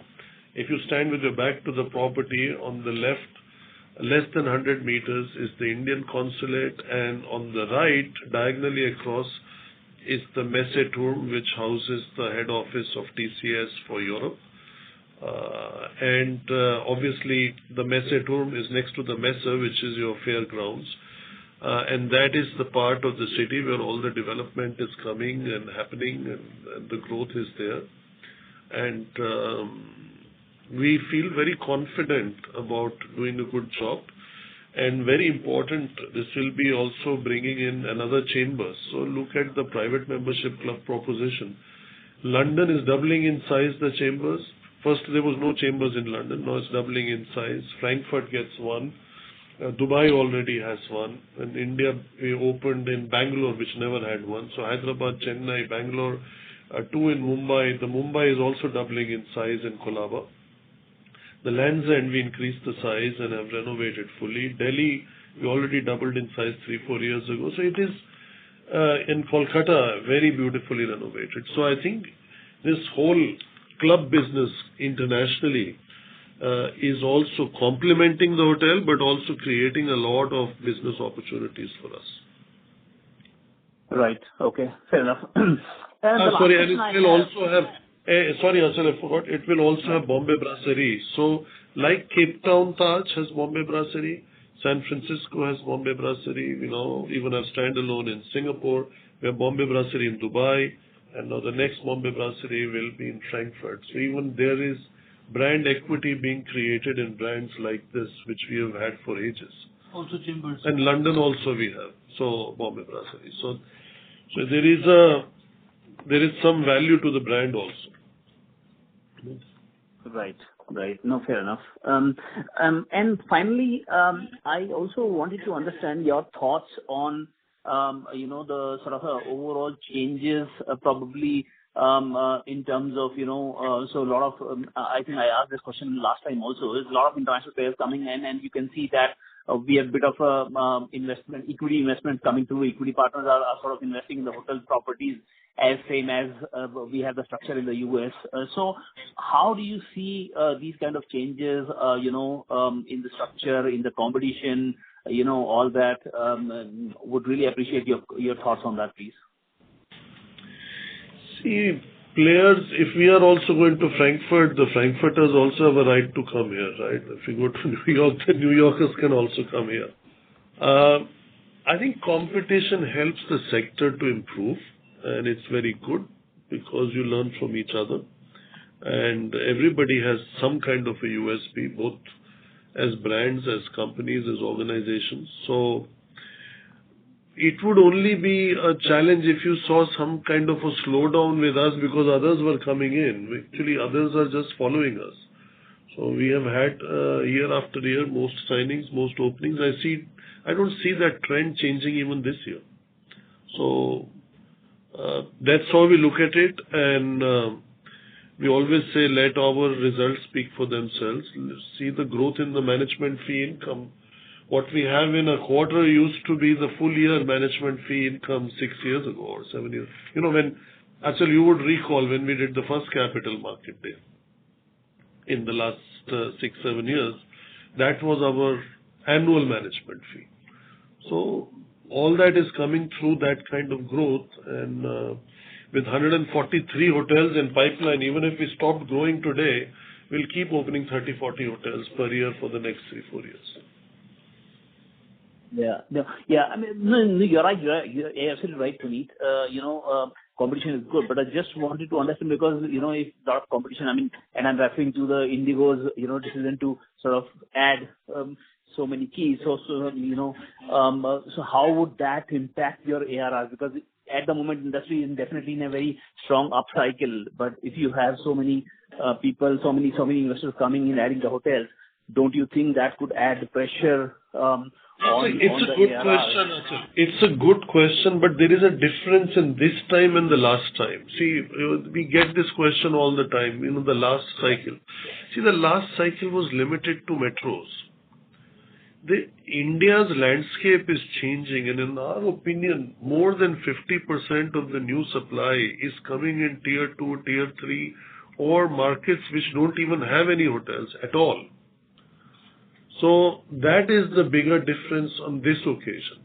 if you stand with your back to the property, on the left, less than 100 meters is the Indian consulate, and on the right, diagonally across, is the Messeturm, which houses the head office of TCS for Europe. Obviously, the Messeturm is next to the Messe, which is your fairgrounds. And that is the part of the city where all the development is coming and happening, and the growth is there. And we feel very confident about doing a good job. And very important, this will be also bringing in another chamber. So look at the private membership club proposition. London is doubling in size, the chambers. First, there was no chambers in London. Now it's doubling in size. Frankfurt gets one. Dubai already has one. And India, we opened in Bangalore, which never had one. So Hyderabad, Chennai, Bangalore, two in Mumbai. The Mumbai is also doubling in size in Colaba. The Land's End, we increased the size and have renovated fully. Delhi, we already doubled in size 3-4 years ago. So it is in Kolkata, very beautifully renovated. So I think this whole club business internationally is also complementing the hotel, but also creating a lot of business opportunities for us. Right. Okay. Fair enough. Sorry, and it will also have. Sorry, Achal, I forgot. It will also have Bombay Brasserie. So, like Cape Town Taj has Bombay Brasserie, San Francisco has Bombay Brasserie. We now even have standalone in Singapore. We have Bombay Brasserie in Dubai, and now the next Bombay Brasserie will be in Frankfurt. So even there is brand equity being created in brands like this, which we have had for ages. Also chambers. And London also we have. So Bombay Brasserie. So there is some value to the brand also. Right. No, fair enough. And finally, I also wanted to understand your thoughts on, the sort of overall changes, probably in terms of, so a lot of, I think I asked this question last time also, there's a lot of international players coming in, and you can see that we have a bit of equity investment coming through. Equity partners are sort of investing in the hotel properties as same as we have the structure in the US. So how do you see these kind of changes, in the structure, in the competition, all that? Would really appreciate your thoughts on that, please. See, players, if we are also going to Frankfurt, the Frankfurters also have a right to come here, right? If we go to New York, the New Yorkers can also come here. I think competition helps the sector to improve, and it's very good because you learn from each other. And everybody has some kind of a USP, both as brands, as companies, as organizations. So it would only be a challenge if you saw some kind of a slowdown with us because others were coming in. Actually, others are just following us. So we have had year after year most signings, most openings. I don't see that trend changing even this year. So that's how we look at it, and we always say let our results speak for themselves. See the growth in the management fee income. What we have in a quarter used to be the full year management fee income 6 years ago or 7 years. Actually you would recall when we did the first capital market day in the last 6-7 years, that was our annual management fee. So all that is coming through that kind of growth, and with 143 hotels in pipeline, even if we stopped growing today, we'll keep opening 30-40 hotels per year for the next 3-4 years. Yeah. I mean, no, you're right. You're absolutely right, Puneet. Competition is good, but I just wanted to understand because, if a lot of competition, and I'm referring to the Indigo's, decision to sort of add so many keys. So how would that impact your ARR? Because at the moment, industry is definitely in a very strong upcycle. But if you have so many people, so many investors coming in, adding the hotels, don't you think that could add pressure on It's a the good ARR? question, Achal. It's a good question, but there is a difference in this time and the last time. See, we get this question all the time, the last cycle. See, the last cycle was limited to metros. India's landscape is changing, and in our opinion, more than 50% of the new supply is coming in tier 2, tier 3, or markets which don't even have any hotels at all. So that is the bigger difference on this occasion.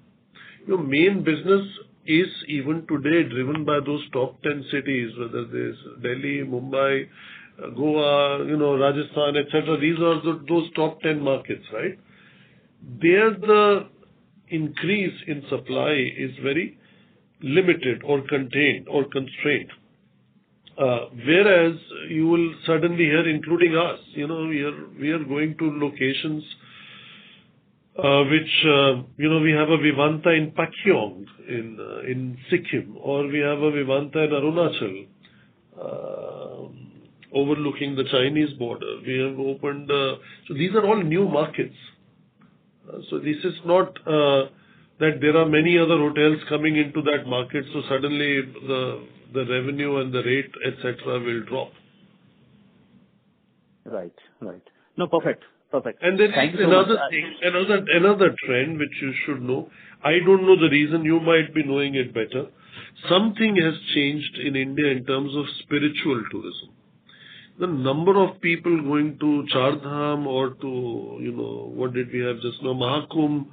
Your main business is even today driven by those top 10 cities, whether there's Delhi, Mumbai, Goa, Rajasthan, etc. These are those top 10 markets, right? There the increase in supply is very limited or contained or constrained. Whereas you will suddenly hear, including us, we are going to locations which, we have a Vivanta in Pakyong in Sikkim, or we have a Vivanta in Arunachal, overlooking the Chinese border. We have opened, so these are all new markets. So this is not that there are many other hotels coming into that market, so suddenly the revenue and the rate, etc., will drop. Right. No, perfect. And then another thing, another trend which you should know. I don't know the reason. You might be knowing it better. Something has changed in India in terms of spiritual tourism. The number of people going to Char Dham or to, what did we have just now, Mahakumbh,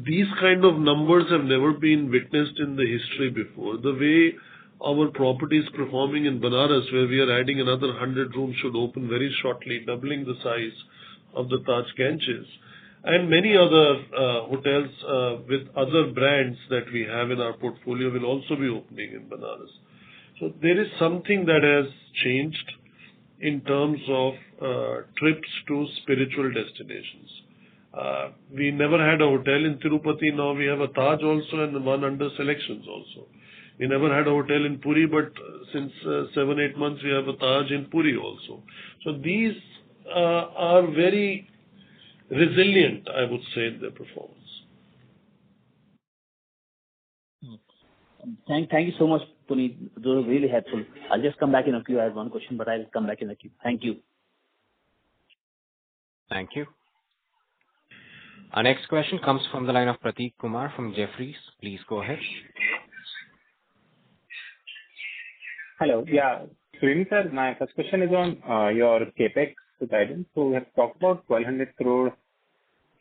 these kind of numbers have never been witnessed in the history before. The way our property is performing in Banaras, where we are adding another 100 rooms, should open very shortly, doubling the size of the Taj Ganges, and many other hotels with other brands that we have in our portfolio will also be opening in Banaras. So there is something that has changed in terms of trips to spiritual destinations. We never had a hotel in Tirupati. Now we have a Taj also and one under Selections also. We never had a hotel in Puri, but since 7-8 months we have a Taj in Puri also. So these are very resilient, I would say, in their performance. Thank you so much, Puneet. Those are really helpful. I'll just come back in a queue. I have one question, but I'll come back in the queue. Thank you. Thank you. Our next question comes from the line of Prateek Kumar from Jefferies. Please go ahead. Hello. Yeah. Srini sir, my first question is on your CapEx guidance. So we have talked about 1,200 crore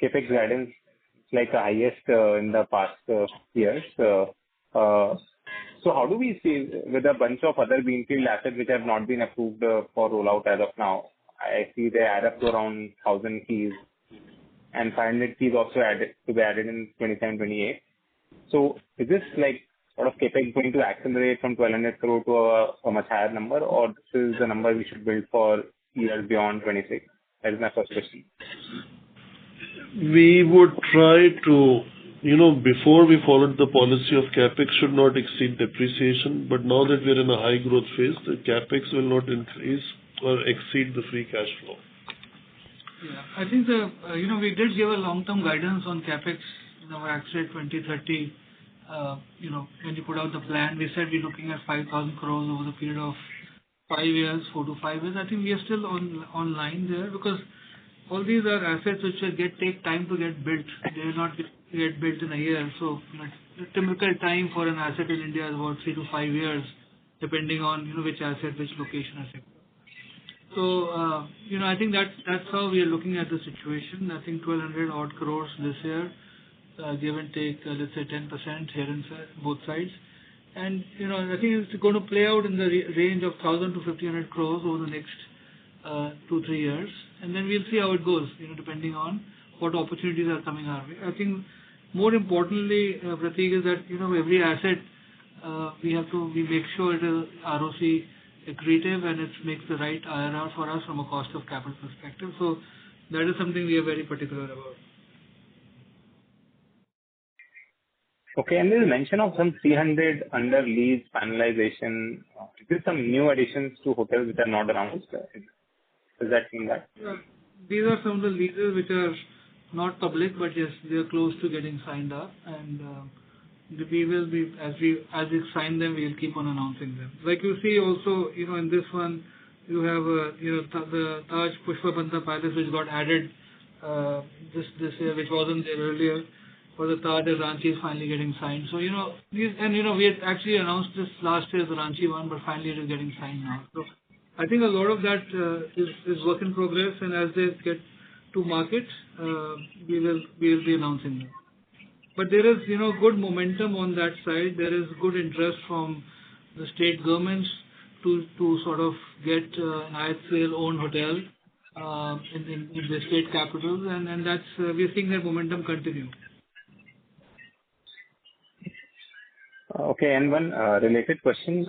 CapEx guidance, like the highest in the past years. So how do we see with a bunch of other greenfield assets which have not been approved for rollout as of now? I see they add up to around 1,000 keys and 500 keys also to be added in 27-28. So is this like sort of CapEx going to accelerate from 1,200 crore to a much higher number, or this is the number we should build for years beyond 26? That is my first question. We would try to, before we followed the policy of CapEx should not exceed depreciation, but now that we're in a high growth phase, the CapEx will not increase or exceed the free cash flow. Yeah, I think we did give a long-term guidance on CapEx in our Accelerate 2030. When you put out the plan, we said we're looking at 5,000 crores over the period of 5 years, 4 to 5 years. I think we are still on line there, because all these are assets which take time to get built. They will not get built in a year. So the typical time for an asset in India is about 3 to 5 years, depending on which asset, which location, etc. So I think that's how we are looking at the situation. I think 1,200 odd crores this year, give and take, let's say 10% here and both sides. And I think it's going to play out in the range of 1,000 to 1,500 crores over the next 2-3 years, and then we'll see how it goes, depending on what opportunities are coming our way. I think more importantly, Prateek, is that every asset we make sure it is ROC accretive and it makes the right IRR for us from a cost of capital perspective. So that is something we are very particular about. Okay, and there's mention of some 300 under lease finalization. Is there some new additions to hotels which are not announced? Does that mean that? These are some of the leases which are not public, but yes, they are close to getting signed up, and we will be, as we sign them, we will keep on announcing them. Like you see also, in this one, you have, the Taj Pushpabanta Palace, which got added this year, which wasn't there earlier, for the Taj at Ranchi is finally getting signed. So, we had actually announced this last year, the Ranchi one, but finally it is getting signed now. So I think a lot of that is work in progress, and as they get to market, we will be announcing them. But there is, good momentum on that side. There is good interest from the state governments to sort of get an IHCL-owned hotel in the state capitals, and that's we're seeing that momentum continue. Okay, and one related question,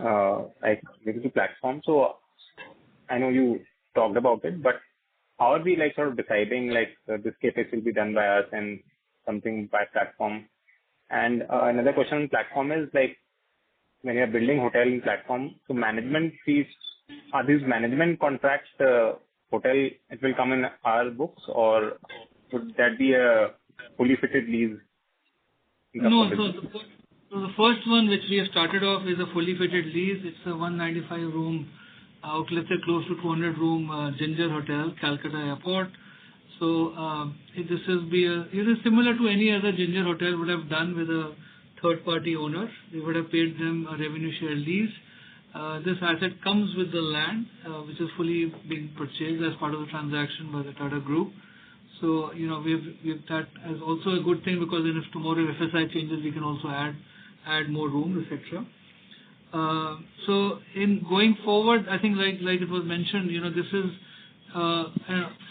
like related to platform. So I know you talked about it, but how are we sort of deciding this CapEx will be done by us and something by platform? And another question on platform is when you are building hotel in platform, so management fees, are these management contracts, hotel, it will come in our books, or would that be a fully fitted lease? No, so the first one which we have started off is a fully fitted lease. It's a 195 room outlet, close to 200 room Ginger Hotel, Calcutta Airport. So this will be similar to any other Ginger hotel would have done with a third party owner. We would have paid them a revenue share lease. This asset comes with the land, which is fully being purchased as part of the transaction by the Tata Group. So, we've that as also a good thing, because then if tomorrow FSI changes, we can also add more rooms, etc. So in going forward, I think like it was mentioned, this is a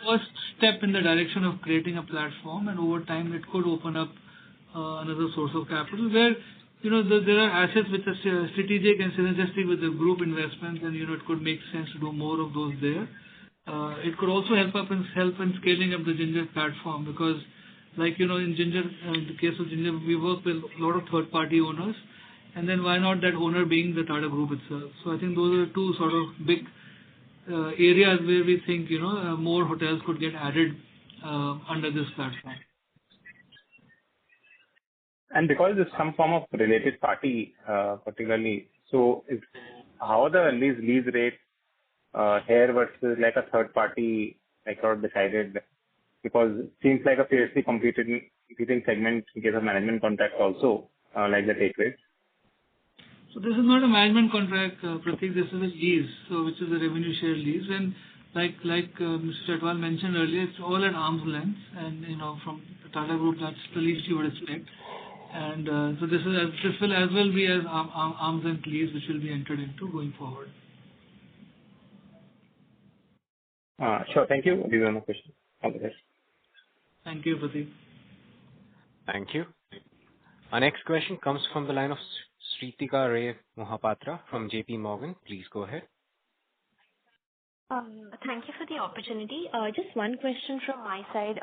first step in the direction of creating a platform, and over time it could open up another source of capital where there are assets which are strategic and synergistic with the group investments, and it could make sense to do more of those there. It could also help in scaling up the Ginger platform, because in Ginger, in the case of Ginger, we work with a lot of third party owners, and then why not that owner being the Tata Group itself? So I think those are two sort of big areas where we think more hotels could get added under this platform. And because it's some form of related party, particularly, so how are the lease rates here versus a third party sort of decided? Because it seems like a fiercely competing segment in case of management contracts also, like the take rates. So this is not a management contract, Pratik. This is a lease, which is a revenue share lease, and like Mr. Chatwal mentioned earlier, it's all at arm's length, and from the Tata Group, that's the least you would expect. And so this will as well be as arm's length lease, which will be entered into going forward. Sure. Thank you. These are my questions. All the best. Thank you, Pratik. Thank you. Our next question comes from the line of Sritika Ray Mohapatra from JP Morgan. Please go ahead. Thank you for the opportunity. Just one question from my side.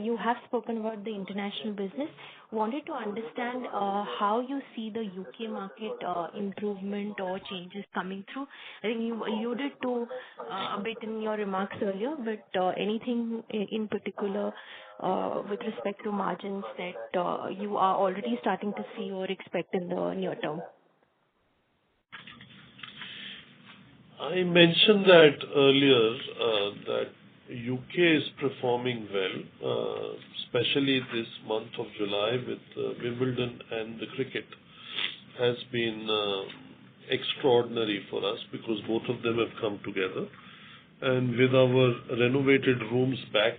You have spoken about the international business. Wanted to understand how you see the UK market improvement or changes coming through. I think you alluded to a bit in your remarks earlier, but anything in particular with respect to margins that you are already starting to see or expect in the near term? I mentioned that earlier, that UK is performing well, especially this month of July with Wimbledon, and the cricket has been extraordinary for us because both of them have come together. And with our renovated rooms back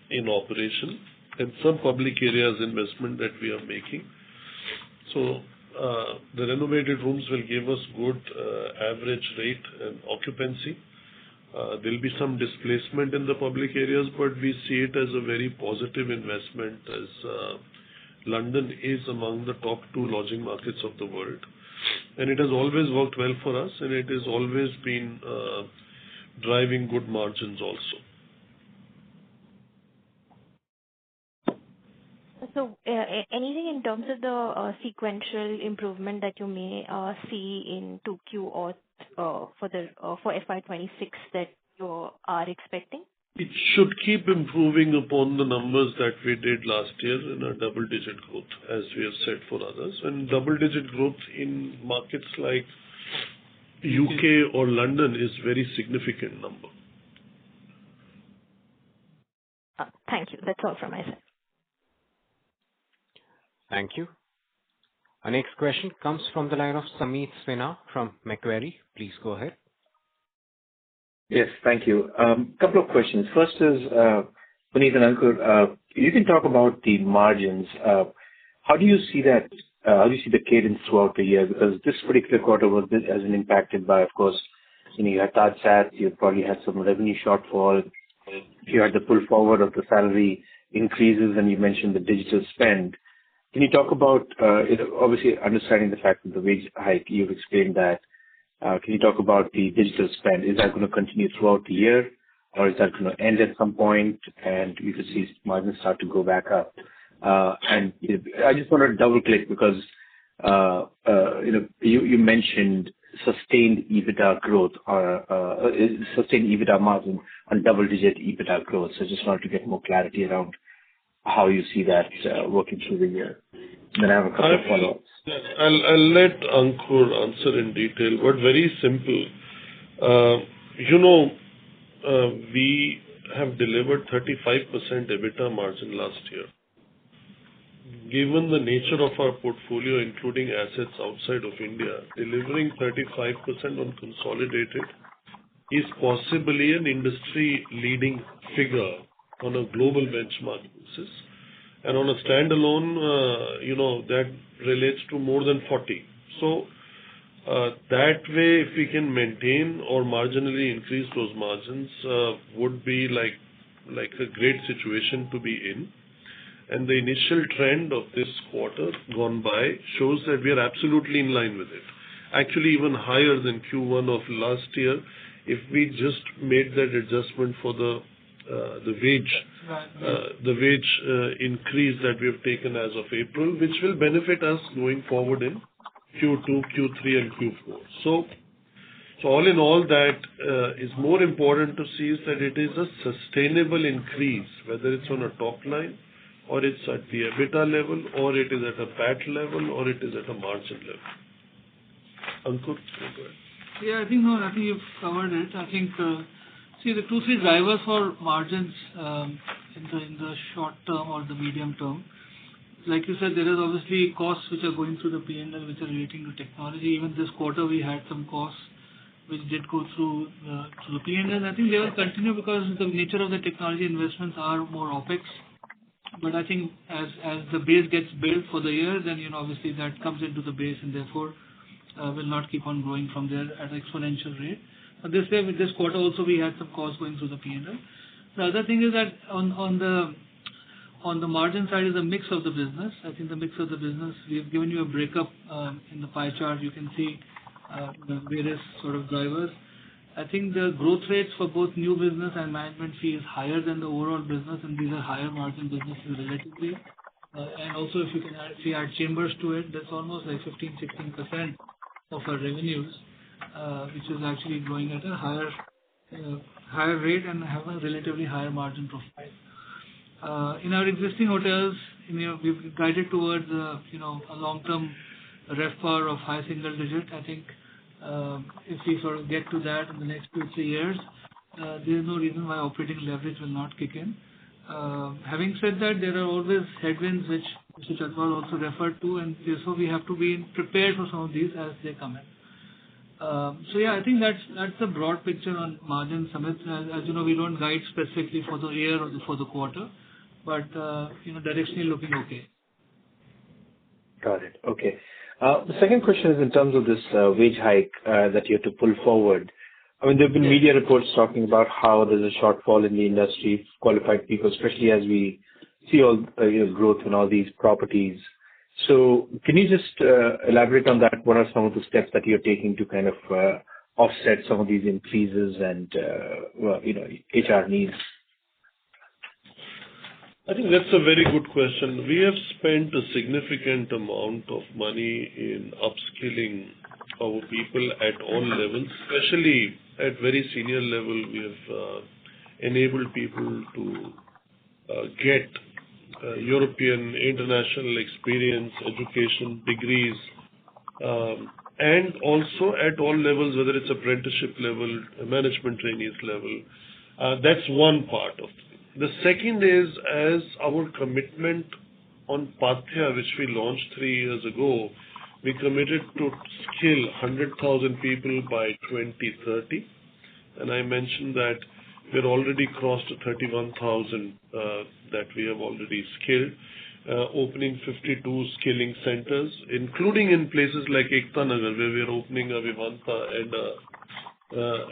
in operation and some public areas investment that we are making, so the renovated rooms will give us good average rate and occupancy. There will be some displacement in the public areas, but we see it as a very positive investment, as London is among the top 2 lodging markets of the world. And it has always worked well for us, and it has always been driving good margins also. So, anything in terms of the sequential improvement that you may see in 2Q or for FY26 that you are expecting? It should keep improving upon the numbers that we did last year in a double-digit growth, as we have said for others. And double-digit growth in markets like U.K. or London is very significant number. Thank you. That's all from my side. Thank you. Our next question comes from the line of Sameet Sinha from Macquarie. Please go ahead. Yes, thank you. Couple of questions. First is, Puneet and Ankur, you can talk about the margins. How do you see that? How do you see the cadence throughout the year? Because this particular quarter has been impacted by, of course, you had TajSATS, you probably had some revenue shortfall. You had the pull forward of the salary increases, and you mentioned the digital spend. Can you talk about, obviously understanding the fact that the wage hike, you've explained that. Can you talk about the digital spend? Is that going to continue throughout the year, or is that going to end at some point and you could see margins start to go back up? And I just want to double click because you mentioned sustained EBITDA growth or sustained EBITDA margin on double-digit EBITDA growth. So I just wanted to get more clarity around how you see that working through the year. Then I have a couple of follow-ups. I'll let Ankur answer in detail, but very simple. We have delivered 35% EBITDA margin last year. Given the nature of our portfolio, including assets outside of India, delivering 35% on consolidated is possibly an industry-leading figure on a global benchmark basis. And on a standalone, that relates to more than 40. So that way, if we can maintain or marginally increase those margins, would be like a great situation to be in. And the initial trend of this quarter gone by shows that we are absolutely in line with it. Actually, even higher than Q1 of last year, if we just made that adjustment for the wage increase that we have taken as of April, which will benefit us going forward in Q2, Q3, and Q4. So all in all, that is more important to see is that it is a sustainable increase, whether it's on a top line, or it's at the EBITDA level, or it is at a PAT level, or it is at a margin level. Ankur, go ahead. Yeah, I think you've covered it. I think, see, the 2-3 drivers for margins in the short term or the medium term. Like you said, there is obviously costs which are going through the P&L, which are relating to technology. Even this quarter, we had some costs which did go through the P&L. I think they will continue because the nature of the technology investments are more OPEX. But I think as the base gets built for the year, then obviously that comes into the base and therefore will not keep on growing from there at an exponential rate. But this quarter also we had some costs going through the P&L. The other thing is that on the margin side is a mix of the business. I think the mix of the business, we have given you a breakup in the pie chart. You can see the various sort of drivers. I think the growth rates for both new business and management fee is higher than the overall business, and these are higher margin businesses relatively. And also, if you add Chambers to it, that's almost like 15-16% of our revenues, which is actually growing at a higher rate and have a relatively higher margin profile. In our existing hotels, we've guided towards a long-term RevPAR of high single digit. I think if we sort of get to that in the next 2-3 years, there is no reason why operating leverage will not kick in. Having said that, there are always headwinds which Mr. Chhatwal also referred to, and so we have to be prepared for some of these as they come in. So yeah, I think that's the broad picture on margin, Samit. As you know, we don't guide specifically for the year or for the quarter, but directionally looking okay. Got it. Okay. The second question is in terms of this wage hike that you have to pull forward. I mean, there have been media reports talking about how there's a shortfall in the industry, qualified people, especially as we see all growth in all these properties. So can you just elaborate on that? What are some of the steps that you're taking to kind of offset some of these increases and HR needs? I think that's a very good question. We have spent a significant amount of money in upskilling our people at all levels, especially at very senior level. We have enabled people to get European international experience, education, degrees, and also at all levels, whether it's apprenticeship level, management trainees level. That's one part of it. The second is, as our commitment on Pathya, which we launched 3 years ago, we committed to skill 100,000 people by 2030. And I mentioned that we're already crossed to 31,000 that we have already skilled, opening 52 skilling centers, including in places like Ekta Nagar, where we are opening a Vivanta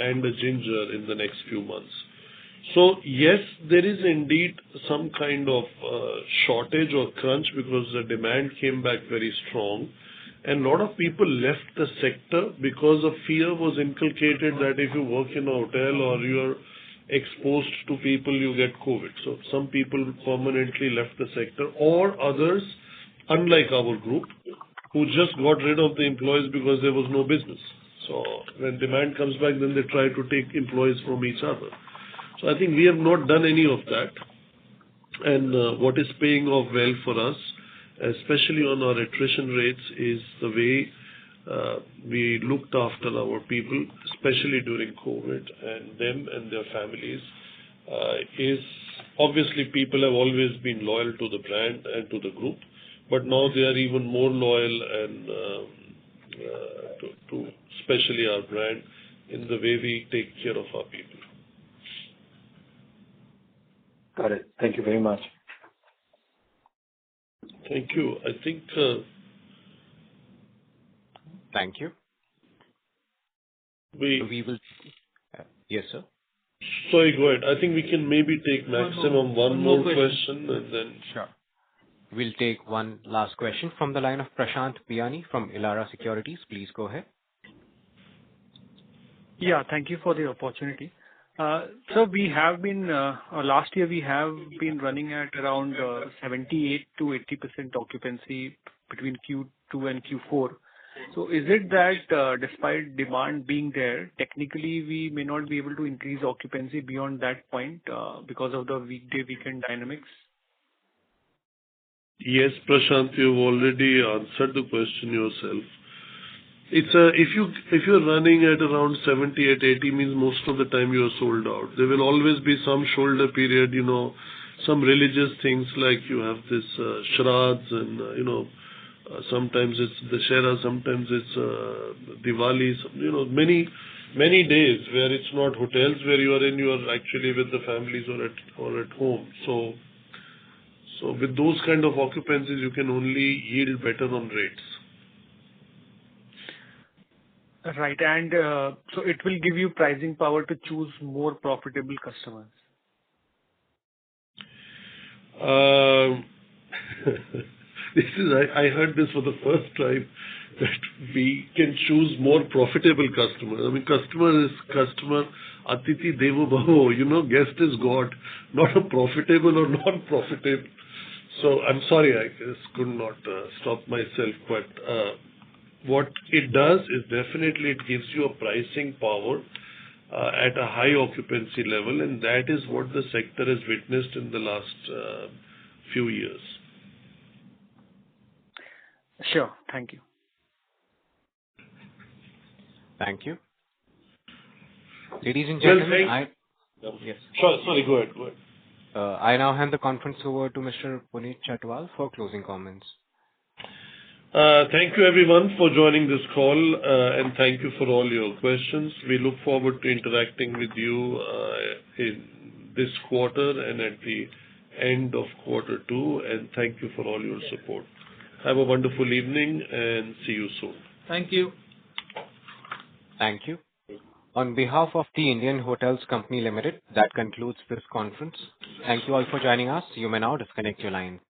and a Ginger in the next few months. So yes, there is indeed some kind of shortage or crunch because the demand came back very strong. And a lot of people left the sector because of fear was inculcated that if you work in a hotel or you are exposed to people, you get COVID. So some people permanently left the sector, or others, unlike our group, who just got rid of the employees because there was no business. So when demand comes back, then they try to take employees from each other. So I think we have not done any of that. And what is paying off well for us, especially on our attrition rates, is the way we looked after our people, especially during COVID, and them and their families. Is obviously people have always been loyal to the brand and to the group, but now they are even more loyal and to especially our brand in the way we take care of our people. Got it. Thank you very much. Thank you. I think. Thank you. We will. Yes, sir. Sorry, go ahead. I think we can maybe take maximum one more question and then. Sure. We'll take one last question from the line of Prashant Biyani from Elara Securities. Please go ahead. Yeah, thank you for the opportunity. So we have been, last year we have been running at around 78 to 80% occupancy between Q2 and Q4. So is it that despite demand being there, technically we may not be able to increase occupancy beyond that point because of the weekday-weekend dynamics? Yes, Prashant, you've already answered the question yourself. It's if you're running at around 78, 80 means most of the time you are sold out. There will always be some shoulder period, some religious things like you have this Shraddhs and, sometimes it's Dussehra, sometimes it's Diwali, many days where it's not hotels where you are actually with the families or at home. So with those kind of occupancies, you can only yield better on rates. Right. And so it will give you pricing power to choose more profitable customers. I heard this for the first time, that we can choose more profitable customers. I mean, customer is customer, Atithi Devo Bhavo, guest is God, not a profitable or non-profitable. So I'm sorry, I just could not stop myself, but what it does is definitely it gives you a pricing power at a high occupancy level, and that is what the sector has witnessed in the last few years. Sure. Thank you. Thank you. Ladies and gentlemen, yes. Sure. Sorry, go ahead. I now hand the conference over to Mr. Puneet Chhatwal for closing comments. Thank you everyone for joining this call, and thank you for all your questions. We look forward to interacting with you in this quarter and at the end of quarter 2, and thank you for all your support. Have a wonderful evening and see you soon. Thank you. Thank you. On behalf of the Indian Hotels Company Limited, that concludes this conference. Thank you all for joining us. You may now disconnect your line.